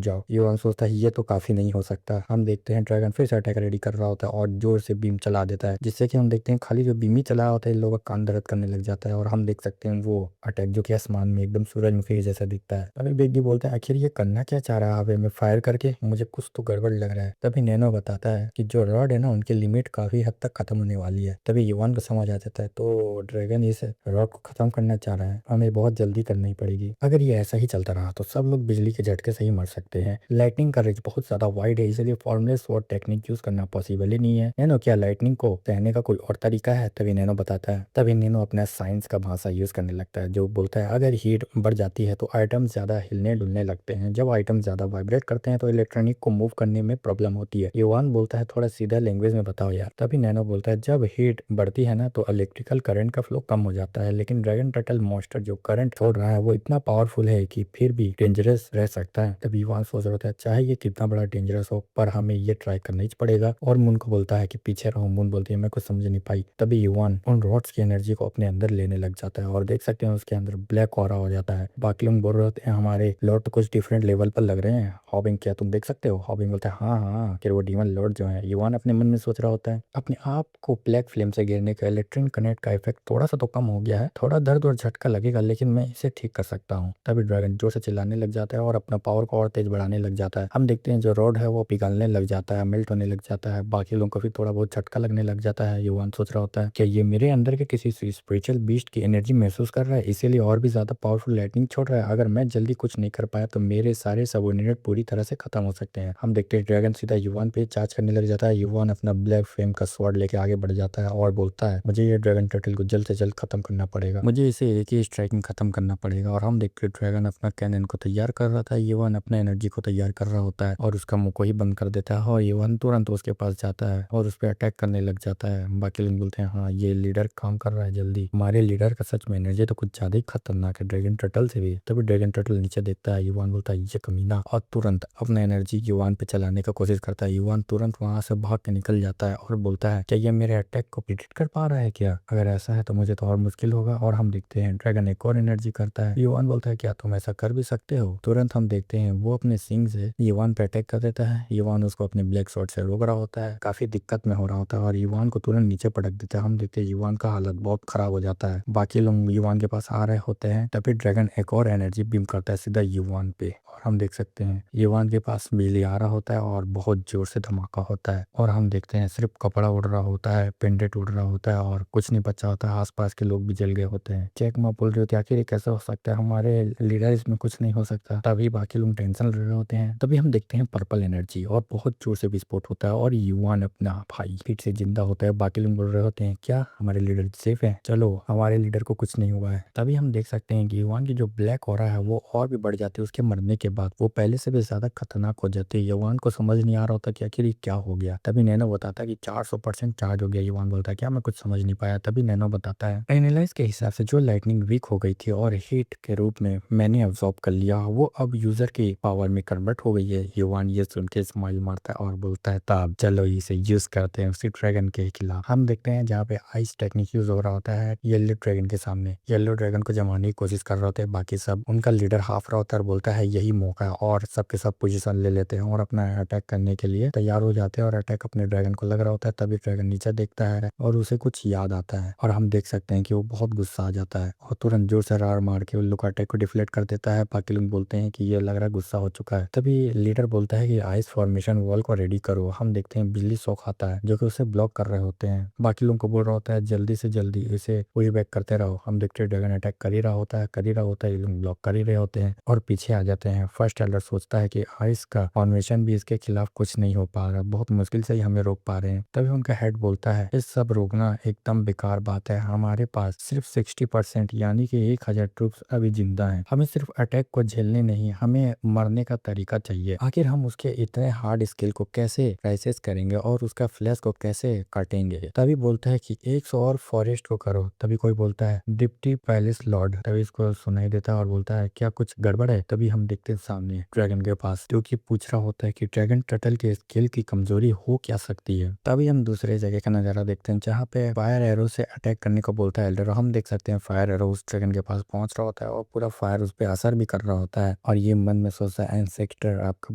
जाओ। युवान सोचता है ये तो काफी नहीं हो सकता। हम देखते हैं ड्रैगन फिर से अटैक रेडी कर रहा होता है और जोर से बीम चला देता है, जिससे कि हम देखते हैं खाली जो बीम ही चला होता है इन लोगों का कान दर्द करने लग जाता है। और हम देख सकते हैं वो अटैक जो कि आसमान में एकदम सूरजमुखी जैसा दिखता है। अभी बिग्गी बोलता है आखिर ये करना क्या चाह रहा है हवा में फायर करके, मुझे कुछ तो गड़बड़ लग रहा है। तभी नैनो बताता है कि जो रॉड है ना उनकी लिमिट काफी हद तक खत्म होने वाली है। तभी युवान को समझ आ जाता है तो ड्रैगन इस रॉड को खत्म करना चाह रहा है, हमें बहुत जल्दी करनी पड़ेगी। अगर ये ऐसा ही चलता रहा तो सब लोग बिजली के झटके से ही मर सकते हैं। लाइटनिंग का रेंज बहुत ज्यादा वाइड है, इसलिए फॉर्मुलेस स्वॉर्ड टेक्निक यूज करना पॉसिबल ही नहीं है। नैनो क्या लाइटनिंग को सहने का कोई और तरीका है? तभी नैनो बताता है। तभी नैनो अपना साइंस का भाषा यूज करने लगता है जो बोलता है अगर हीट बढ़ जाती है तो आइटम ज्यादा हिलने डुलने लगते हैं। जब आइटम ज्यादा वाइब्रेट करते हैं तो इलेक्ट्रॉनिक को मूव करने में प्रॉब्लम होती है। युवान बोलता है थोड़ा सीधा लैंग्वेज में बताओ यार। तभी नैनो बोलता है जब हीट बढ़ती है ना तो इलेक्ट्रिकल करंट का फ्लो कम हो जाता है, लेकिन ड्रैगन टर्टल मॉन्स्टर जो करंट छोड़ रहा है वो इतना पावरफुल है कि फिर भी डेंजरस रह सकता है। तभी युवान सोच रहा होता है चाहे ये कितना बड़ा डेंजरस हो पर हमें ये ट्राई करना ही पड़ेगा। और मून को बोलता है कि पीछे रहो। मून बोलती है मैं कुछ समझ नहीं पाई। तभी युवान उन रॉड्स की एनर्जी को अपने अंदर लेने लग जाता है और देख सकते हैं उसके अंदर ब्लैक ऑरा हो जाता है। बाकी लोग बोल रहे होते हैं हमारे लॉर्ड तो कुछ डिफरेंट लेवल पर लग रहे हैं। हॉबिंग क्या तुम देख सकते हो? हॉबिंग बोलता है हाँ हाँ फिर वो डीमन लॉर्ड जो है। युवान अपने मन में सोच रहा होता है अपने आप को ब्लैक फ्लेम से गिरने का इलेक्ट्रिक कनेक्ट का इफेक्ट थोड़ा सा तो कम हो गया है, थोड़ा दर्द और झटका लगेगा लेकिन मैं इसे ठीक कर सकता हूँ। तभी ड्रैगन जोर से चिल्लाने लग जाता है और अपना पावर को और तेज बढ़ाने लग जाता है। हम देखते हैं जो रॉड है वो पिघलने लग जाता है, मेल्ट होने लग जाता है। बाकी लोगों को भी थोड़ा बहुत झटका लगने लग जाता है। युवान सोच रहा होता है कि ये मेरे अंदर के किसी स्पिरिचुअल बीस्ट की एनर्जी महसूस कर रहा है, इसीलिए और भी ज्यादा पावरफुल लाइटनिंग छोड़ रहा है। अगर मैं जल्दी कुछ नहीं कर पाया तो मेरे सारे सबऑर्डिनेट पूरी तरह से खत्म हो सकते हैं। हम देखते हैं ड्रैगन सीधा युवान पे चार्ज करने लग जाता है। युवान अपना ब्लैक फ्लेम का स्वॉर्ड लेके आगे बढ़ जाता है और बोलता है मुझे ये ड्रैगन टर्टल को जल्द से जल्द खत्म करना पड़ेगा, मुझे इसे एक ही स्ट्राइक में खत्म करना पड़ेगा। और हम देखते हैं ड्रैगन अपना कैनन को तैयार कर रहा था, युवान अपना एनर्जी को तैयार कर रहा होता है और उसका मुंह को ही बंद कर देता है। और युवान तुरंत उसके पास जाता है और उस पर अटैक करने लग जाता है। बाकी लोग बोलते हैं हाँ ये लीडर काम कर रहा है, जल्दी हमारे लीडर का सच में एनर्जी तो कुछ ज्यादा ही खतरनाक है, ड्रैगन टर्टल से भी। तभी ड्रैगन टर्टल नीचे देखता है, युवान बोलता है ये कमीना, और तुरंत अपना एनर्जी युवान पे चलाने का कोशिश करता है। युवान तुरंत वहां से भाग के निकल जाता है और बोलता है क्या ये मेरे अटैक को प्रिडिक्ट कर पा रहा है क्या? अगर ऐसा है तो मुझे तो और मुश्किल होगा। और हम देखते हैं ड्रैगन एक और एनर्जी करता है। युवान बोलता है क्या तुम ऐसा कर भी सकते हो? तुरंत हम देखते हैं वो अपने सिंग से युवान पे अटैक कर देता है। युवान उसको अपने ब्लैक शॉट से रोक रहा होता है, काफी दिक्कत में हो रहा होता है और युवान को तुरंत नीचे पटक देता है। हम देखते हैं युवान का हालत बहुत खराब हो जाता है। बाकी लोग युवान के पास आ रहे होते हैं, तभी ड्रैगन एक और एनर्जी बीम करता है सीधा युवान पे। और हम देख सकते हैं युवान के पास बिजली आ रहा होता है और बहुत जोर से धमाका होता है। और हम देखते हैं सिर्फ कपड़ा उड़ रहा होता है, पेंडेंट उड़ रहा होता है और कुछ नहीं बचा होता है। आसपास के लोग भी जल गए होते हैं। चेक माँ बोल रहे होते हैं आखिर ये कैसे हो सकता है, हमारे लीडर इसमें कुछ नहीं हो सकता। तभी बाकी लोग टेंशन ले रहे होते हैं। तभी हम देखते हैं पर्पल एनर्जी और बहुत जोर से विस्फोट होता है और युवान अपना भाई फिर से जिंदा होता है। बाकी लोग बोल रहे होते हैं क्या हमारे लीडर सेफ है, चलो हमारे लीडर को कुछ नहीं हुआ है। तभी हम देख सकते हैं कि युवान की जो ब्लैक हो रहा है वो और भी बढ़ जाती है उसके मरने के बाद। वो पहले से भी ज्यादा खतरनाक हो जाती है। युवान को समझ नहीं आ रहा होता कि आखिर ये क्या हो गया। तभी नैनो बताता है कि 400% चार्ज हो गया। युवान बोलता है क्या मैं कुछ समझ नहीं पाया। तभी नैनो बताता है एनालाइज के हिसाब से जो लाइटनिंग वीक हो गई थी और हीट के रूप में मैंने अब्सॉर्ब कर लिया, वो अब यूजर की पावर में कन्वर्ट हो गई है। युवान ये सुन के स्माइल मारता है और बोलता है तब चलो इसे यूज करते हैं उसी ड्रैगन के खिलाफ। हम देखते हैं जहाँ पे आइस टेक्निक यूज हो रहा होता है येलो ड्रैगन के सामने। येलो ड्रैगन को जमाने की कोशिश कर रहे होते हैं बाकी सब। उनका लीडर हाफ रहा होता है और बोलता है यही मौका है, और सबके सब पोजीशन ले लेते हैं और अपना अटैक करने के लिए तैयार हो जाते हैं। और अटैक अपने ड्रैगन को लग रहा होता है। तभी ड्रैगन नीचे देखता है और उसे कुछ याद आता है और हम देख सकते हैं कि वो बहुत गुस्सा आ जाता है और तुरंत जोर से रार मार के उल्लू का अटैक को डिफ्लेक्ट कर देता है। बाकी लोग बोलते हैं कि ये लग रहा है गुस्सा हो चुका है। तभी लीडर बोलता है कि आइस फॉर्मेशन वॉल को रेडी करो। हम देखते हैं बिजली शॉक आता है जो कि उसे ब्लॉक कर रहे होते हैं। बाकी लोगों को बोल रहा होता है जल्दी से जल्दी इसे पुश बैक करते रहो। हम देखते हैं ड्रैगन अटैक कर ही रहा होता है, कर ही रहा होता है, ये लोग ब्लॉक कर ही रहे होते हैं और पीछे आ जाते हैं। फर्स्ट एल्डर सोचता है कि आइस का फॉर्मेशन भी इसके खिलाफ कुछ नहीं हो पा रहा, बहुत मुश्किल से ही हमें रोक पा रहे हैं। तभी उनका हेड बोलता है इस सब रोकना एकदम बेकार बात है, हमारे पास सिर्फ 60% यानी कि 1000 ट्रूप्स अभी जिंदा हैं। हमें सिर्फ अटैक को झेलने नहीं, हमें मरने का तरीका चाहिए। आखिर हम उसके इतने हार्ड स्किल को कैसे प्राइसेस करेंगे और उसका फ्लैश को कैसे काटेंगे। तभी बोलता है कि 100 और फॉरेस्ट को करो। तभी कोई बोलता है डिप्टी पैलेस लॉर्ड। तभी इसको सुनाई देता है और बोलता है क्या कुछ गड़बड़ है। तभी हम देखते हैं सामने ड्रैगन के पास जो कि पूछ रहा होता है कि ड्रैगन टर्टल के स्किल की कमजोरी हो क्या सकती है। तभी हम दूसरे जगह का नजारा देखते हैं जहाँ पे फायर एरो से अटैक करने को बोलता है एल्डर। हम देख सकते हैं फायर एरो उस ड्रैगन के पास पहुंच रहा होता है और पूरा फायर उस पर असर भी कर रहा होता है और ये मन में सोचता है एंसेक्टर आपका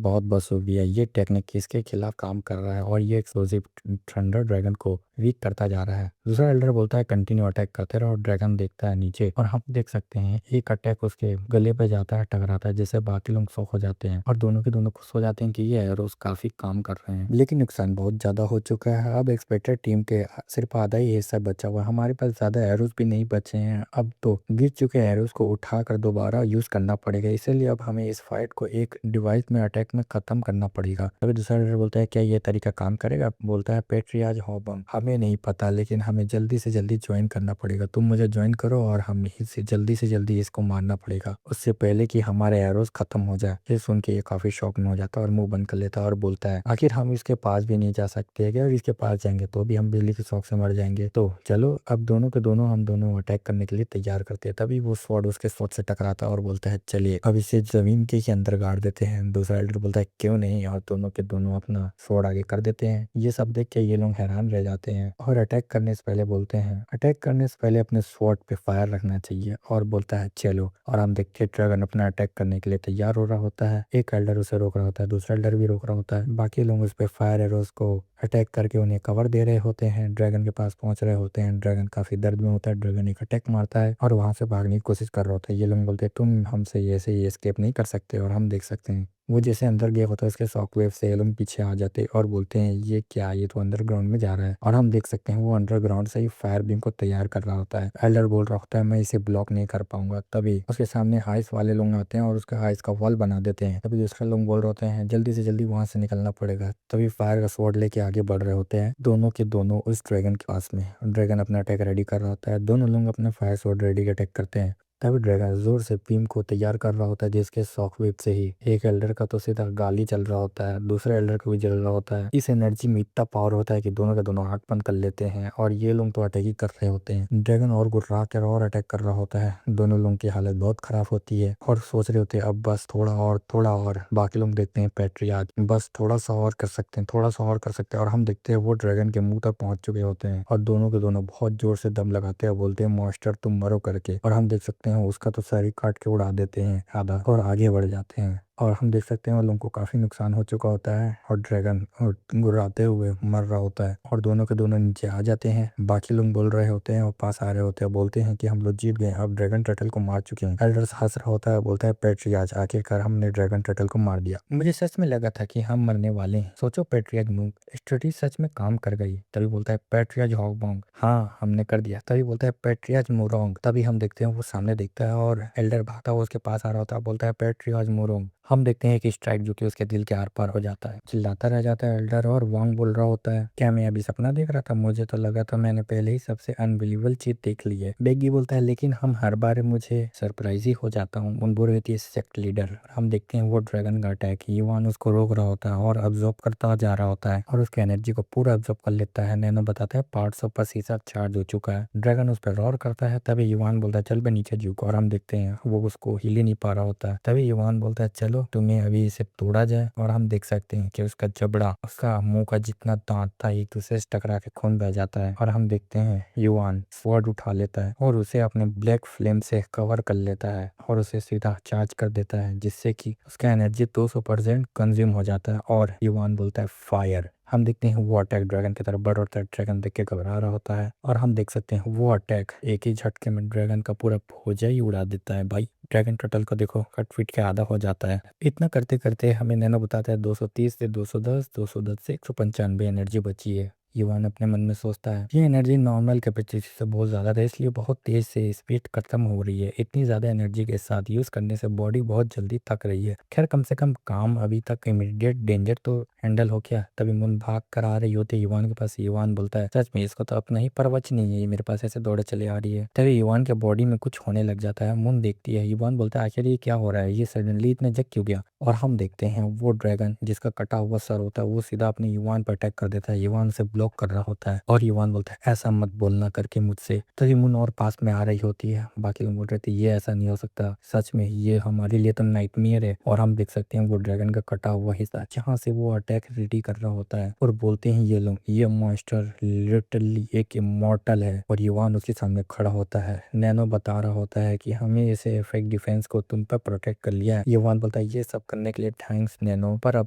बहुत बसूबी है, ये टेक्निक किसके खिलाफ काम कर रहा है और ये एक्सप्लोसिव थंडर ड्रैगन को वीक करता जा रहा है। दूसरा एल्डर बोलता है कंटिन्यू अटैक करते रहो। ड्रैगन देखता है नीचे और हम देख सकते हैं एक अटैक उसके गले पे जाता है, टकराता है, जिससे बाकी लोग शॉक हो जाते हैं और दोनों के दोनों खुश हो जाते हैं कि ये एरोस काफी काम कर रहे हैं। लेकिन नुकसान बहुत ज्यादा हो चुका है। अब एक्सपेक्टेड टीम के सिर्फ आधा ही हिस्सा बचा हुआ है, हमारे पास ज्यादा एरोस भी नहीं बचे हैं। अब तो गिर चुके एरोस को उठाकर दोबारा यूज करना पड़ेगा, इसलिए अब हमें इस फाइट को एक डिवाइस में अटैक में खत्म करना पड़ेगा। तभी दूसरा एल्डर बोलता है क्या ये तरीका काम करेगा। बोलता है पेट्रियाज हॉबम हमें नहीं पता, लेकिन हमें जल्दी से जल्दी ज्वाइन करना पड़ेगा। तुम मुझे ज्वाइन करो और हमें इसे जल्दी से जल्दी इसको मारना पड़ेगा उससे पहले कि हमारे एरोस खत्म हो जाए। ये सुन के ये काफी शॉक में हो जाता है और मुंह बंद कर लेता है और बोलता है आखिर हम इसके पास भी नहीं जा सकते क्या, और इसके पास जाएंगे तो भी हम बिजली के शॉक से मर जाएंगे। तो चलो अब दोनों के दोनों हम दोनों अटैक करने के लिए तैयार करते हैं। तभी वो स्वॉर्ड उसके स्वॉर्ड से टकराता है और बोलता है चलिए अब इसे जमीन के ही अंदर गाड़ देते हैं। दूसरा एल्डर बोलता है क्यों नहीं, और दोनों के दोनों अपना स्वॉर्ड आगे कर देते हैं। ये सब देख के ये लोग हैरान रह जाते हैं और अटैक करने से पहले बोलते हैं अटैक करने से पहले अपने स्वॉर्ड पे फायर रखना चाहिए और बोलता है चलो। और हम देखते हैं ड्रैगन अपना अटैक करने के लिए तैयार हो रहा होता है। एक एल्डर उसे रोक रहा होता है, दूसरा एल्डर भी रोक रहा होता है। बाकी लोग उस पे फायर एरोस को अटैक करके उन्हें कवर दे रहे होते हैं। ड्रैगन के पास पहुंच रहे होते हैं। ड्रैगन काफी दर्द में होता है। ड्रैगन एक अटैक मारता है और वहां से भागने की कोशिश कर रहा होता है। ये लोग बोलते हैं तुम हमसे ऐसे ही एस्केप नहीं कर सकते। और हम देख सकते हैं वो जैसे अंदर गया होता है उसके शॉकवेव से ये लोग पीछे आ जाते और बोलते हैं ये क्या, ये तो अंडरग्राउंड में जा रहा है। और हम देख सकते हैं वो अंडरग्राउंड से ही फायर बीम को तैयार कर रहा होता है। एल्डर बोल रहा होता है मैं इसे ब्लॉक नहीं कर पाऊंगा। तभी उसके सामने आइस वाले लोग आते हैं और उसका आइस का वॉल बना देते हैं। तभी दूसरे लोग बोल रहे होते हैं जल्दी से जल्दी वहां से निकलना पड़ेगा। तभी फायर का स्वॉर्ड लेके आगे बढ़ रहे होते हैं दोनों के दोनों उस ड्रैगन के पास में। ड्रैगन अपना अटैक रेडी कर रहा होता है। दोनों लोग अपना फायर स्वॉर्ड रेडी अटैक करते हैं तभी ड्रैगन जोर से बीम को तैयार कर रहा होता है, जिसके शॉकवेव से ही एक एल्डर का तो सीधा गाली चल रहा होता है, दूसरे एल्डर का भी जल रहा होता है। इस एनर्जी में इतना पावर होता है कि दोनों के दोनों आंख बंद कर लेते हैं और ये लोग तो अटैक ही कर रहे होते हैं। ड्रैगन और गुर्रा कर और अटैक कर रहा होता है। दोनों लोगों की हालत बहुत खराब होती है और सोच रहे होते हैं अब बस थोड़ा और थोड़ा और। बाकी लोग देखते हैं पैट्रियार्च बस थोड़ा सा और कर सकते हैं, थोड़ा सा और कर सकते हैं, और हम देखते हैं वो ड्रैगन के मुंह तक पहुंच चुके होते हैं और दोनों के दोनों बहुत जोर से दम लगाते हैं, बोलते हैं मॉन्स्टर तुम मरो करके। और हम देख सकते हैं उसका तो सर ही काट के उड़ा देते हैं आधा और आगे बढ़ जाते हैं। और हम देख सकते हैं उन लोगों को काफी नुकसान हो चुका होता है और ड्रैगन और गुर्राते हुए मर रहा होता है और दोनों के दोनों नीचे आ जाते हैं। बाकी लोग बोल रहे होते हैं और पास आ रहे होते हैं, बोलते हैं कि हम लोग जीत गए, अब ड्रैगन टर्टल को मार चुके हैं। एल्डर्स हंस रहा होता है, बोलता है पेट्रियाज आखिरकार हमने ड्रैगन टर्टल को मार दिया। मुझे सच में लगा था कि हम मरने वाले हैं। सोचो पेट्रियाज मूव स्टोरी सच में काम कर गई। तभी बोलता है पेट्रियाज हॉकबॉन्ग हाँ हमने कर दिया। तभी बोलता है पेट्रियाज मोरोंग। तभी हम देखते हैं वो सामने देखता है और एल्डर भागता हुआ उसके पास आ रहा होता है, बोलता है पेट्रियाज मोरोंग। हम देखते हैं कि स्ट्राइक जो कि उसके दिल के आर पार हो जाता है। चिल्लाता रह जाता है एल्डर और वांग बोल रहा होता है क्या मैं अभी सपना देख रहा था? मुझे तो लगा था मैंने पहले ही सबसे अनबिलीवेबल चीज देख ली है। बेगी बोलता है लेकिन हम हर बार मुझे सरप्राइज ही हो जाता हूँ। उन बोल रही थी सेक्ट लीडर। हम देखते हैं वो ड्रैगन का अटैक युवान उसको रोक रहा होता है और अब्जॉर्ब करता जा रहा होता है और उसकी एनर्जी को पूरा अब्जॉर्ब कर लेता है। नैनो बताता है 500% चार्ज हो चुका है। ड्रैगन उस पर रॉर करता है। तभी युवान बोलता है चल बे नीचे झुक, और हम देखते हैं वो उसको हिल ही नहीं पा रहा होता है। तभी युवान बोलता है चलो तुम्हें अभी इसे तोड़ा जाए, और हम देख सकते हैं कि उसका जबड़ा उसका मुंह का जितना दांत था एक दूसरे से टकरा के खून बह जाता है। और हम देखते हैं युवान स्वॉर्ड उठा लेता है और उसे अपने ब्लैक फ्लेम से कवर कर लेता है और उसे सीधा चार्ज कर देता है, जिससे कि उसका एनर्जी 200% कंज्यूम हो जाता है। और युवान बोलता है फायर। हम देखते हैं वो अटैक ड्रैगन की तरफ बढ़ होता है। ड्रैगन देख के घबरा रहा होता है और हम देख सकते हैं वो अटैक एक ही झटके में ड्रैगन का पूरा भोजा ही उड़ा देता है। भाई ड्रैगन टर्टल को देखो कट पीट के आधा हो जाता है। इतना करते करते हमें नैनो बताता है 230 से 210, 210 से 195 एनर्जी बची है। युवान अपने मन में सोचता है ये एनर्जी नॉर्मल कैपेसिटी से बहुत ज़्यादा है, इसलिए बहुत तेज से स्पीड खत्म हो रही है। इतनी ज़्यादा एनर्जी के साथ यूज़ करने से बॉडी बहुत जल्दी थक रही है। खैर कम से कम काम अभी तक इमीडिएट डेंजर तो हैंडल हो गया। तभी मुन भाग कर आ रही होती है युवान के पास। युवान बोलता है सच में इसको तो अपना ही परवच नहीं है, ये मेरे पास ऐसे दौड़े चले आ रही है। तभी युवान के बॉडी में कुछ होने लग जाता है। मुन देखती है, युवान बोलता है आखिर ये क्या हो रहा है, ये सडनली इतने जग क्यों गया? और हम देखते हैं वो ड्रैगन जिसका कटा हुआ सर होता है वो सीधा अपने युवान पर अटैक कर देता है। युवान उसे ब्लॉक कर रहा होता है और युवान बोलता है ऐसा मत बोलना करके मुझसे। तभी मुन और पास में आ रही होती है। बाकी लोग बोल रहे थे ये ऐसा नहीं हो सकता, सच में ये हमारे लिए तो नाइटमेयर है। और हम देख सकते हैं वो ड्रैगन का कटा हुआ हिस्सा जहाँ से वो अटैक रेडी कर रहा होता है और बोलते हैं ये लोग ये मॉन्स्टर लिटरली एक इमॉर्टल है। और युवान उसके सामने खड़ा होता है। नैनो बता रहा होता है कि हमें इसे इफेक्ट डिफेंस को तुम पर प्रोटेक्ट कर लिया है। युवान बोलता है ये सब करने के लिए थैंक्स नैनो, पर अब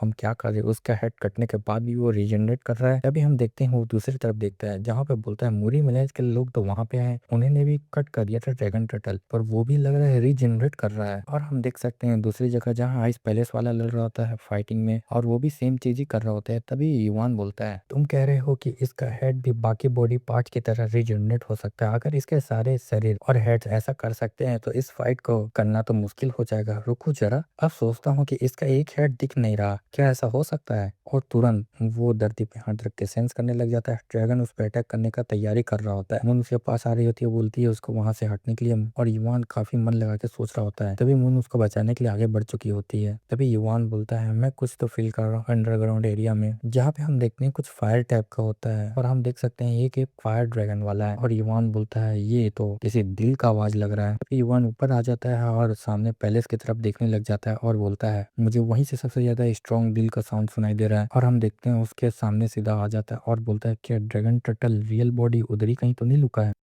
हम क्या करें? उसका हेड कटने के बाद भी वो रीजनरेट कर रहा है। तभी हम देखते हैं वो दूसरी तरफ देखता है जहाँ पे बोलता है मूरी विलेज के लोग तो वहां पे आए, उन्होंने भी कट कर दिया था ड्रैगन टर्टल, पर वो भी लग रहा है रीजनरेट कर रहा है। और हम देख सकते हैं दूसरी जगह जहाँ आइस पैलेस वाला लड़ रहा होता है फाइटिंग में, और वो भी सेम चीज ही कर रहा होता है। तभी युवान बोलता है तुम कह रहे हो कि इसका हेड भी बाकी बॉडी पार्ट की तरह रीजनरेट हो सकता है? अगर इसके सारे शरीर और हेड ऐसा कर सकते हैं तो इस फाइट को करना तो मुश्किल हो जाएगा। रुको जरा, अब सोचता हूँ कि इसका एक हेड दिख नहीं रहा, क्या ऐसा हो सकता है? और तुरंत वो धरती पे हाथ रख के सेंस करने लग जाता है। ड्रैगन उस पर अटैक करने का तैयारी कर रहा होता है। मून उसके पास आ रही होती है, बोलती है उसको वहां से हटने के लिए, और युवान काफी मन लगा के सोच रहा होता है। तभी मून उसको बचाने के लिए आगे बढ़ चुकी होती है। तभी युवान बोलता है मैं कुछ तो फील कर रहा हूँ अंडरग्राउंड एरिया में, जहाँ पे हम देखते हैं कुछ फायर टाइप का होता है, और हम देख सकते हैं एक फायर ड्रैगन वाला है। और युवान बोलता है ये तो किसी दिल का आवाज लग रहा है। तभी युवान ऊपर आ जाता है और सामने पैलेस की तरफ देखने लग जाता है और बोलता है मुझे वहीं से सबसे ज्यादा स्ट्रॉन्ग दिल का साउंड सुनाई दे रहा है। और हम देखते हैं उसके सामने सीधा आ जाता है और बोलता है क्या ड्रैगन टर्टल रियल बॉडी उधर ही कहीं तो नहीं लुका है?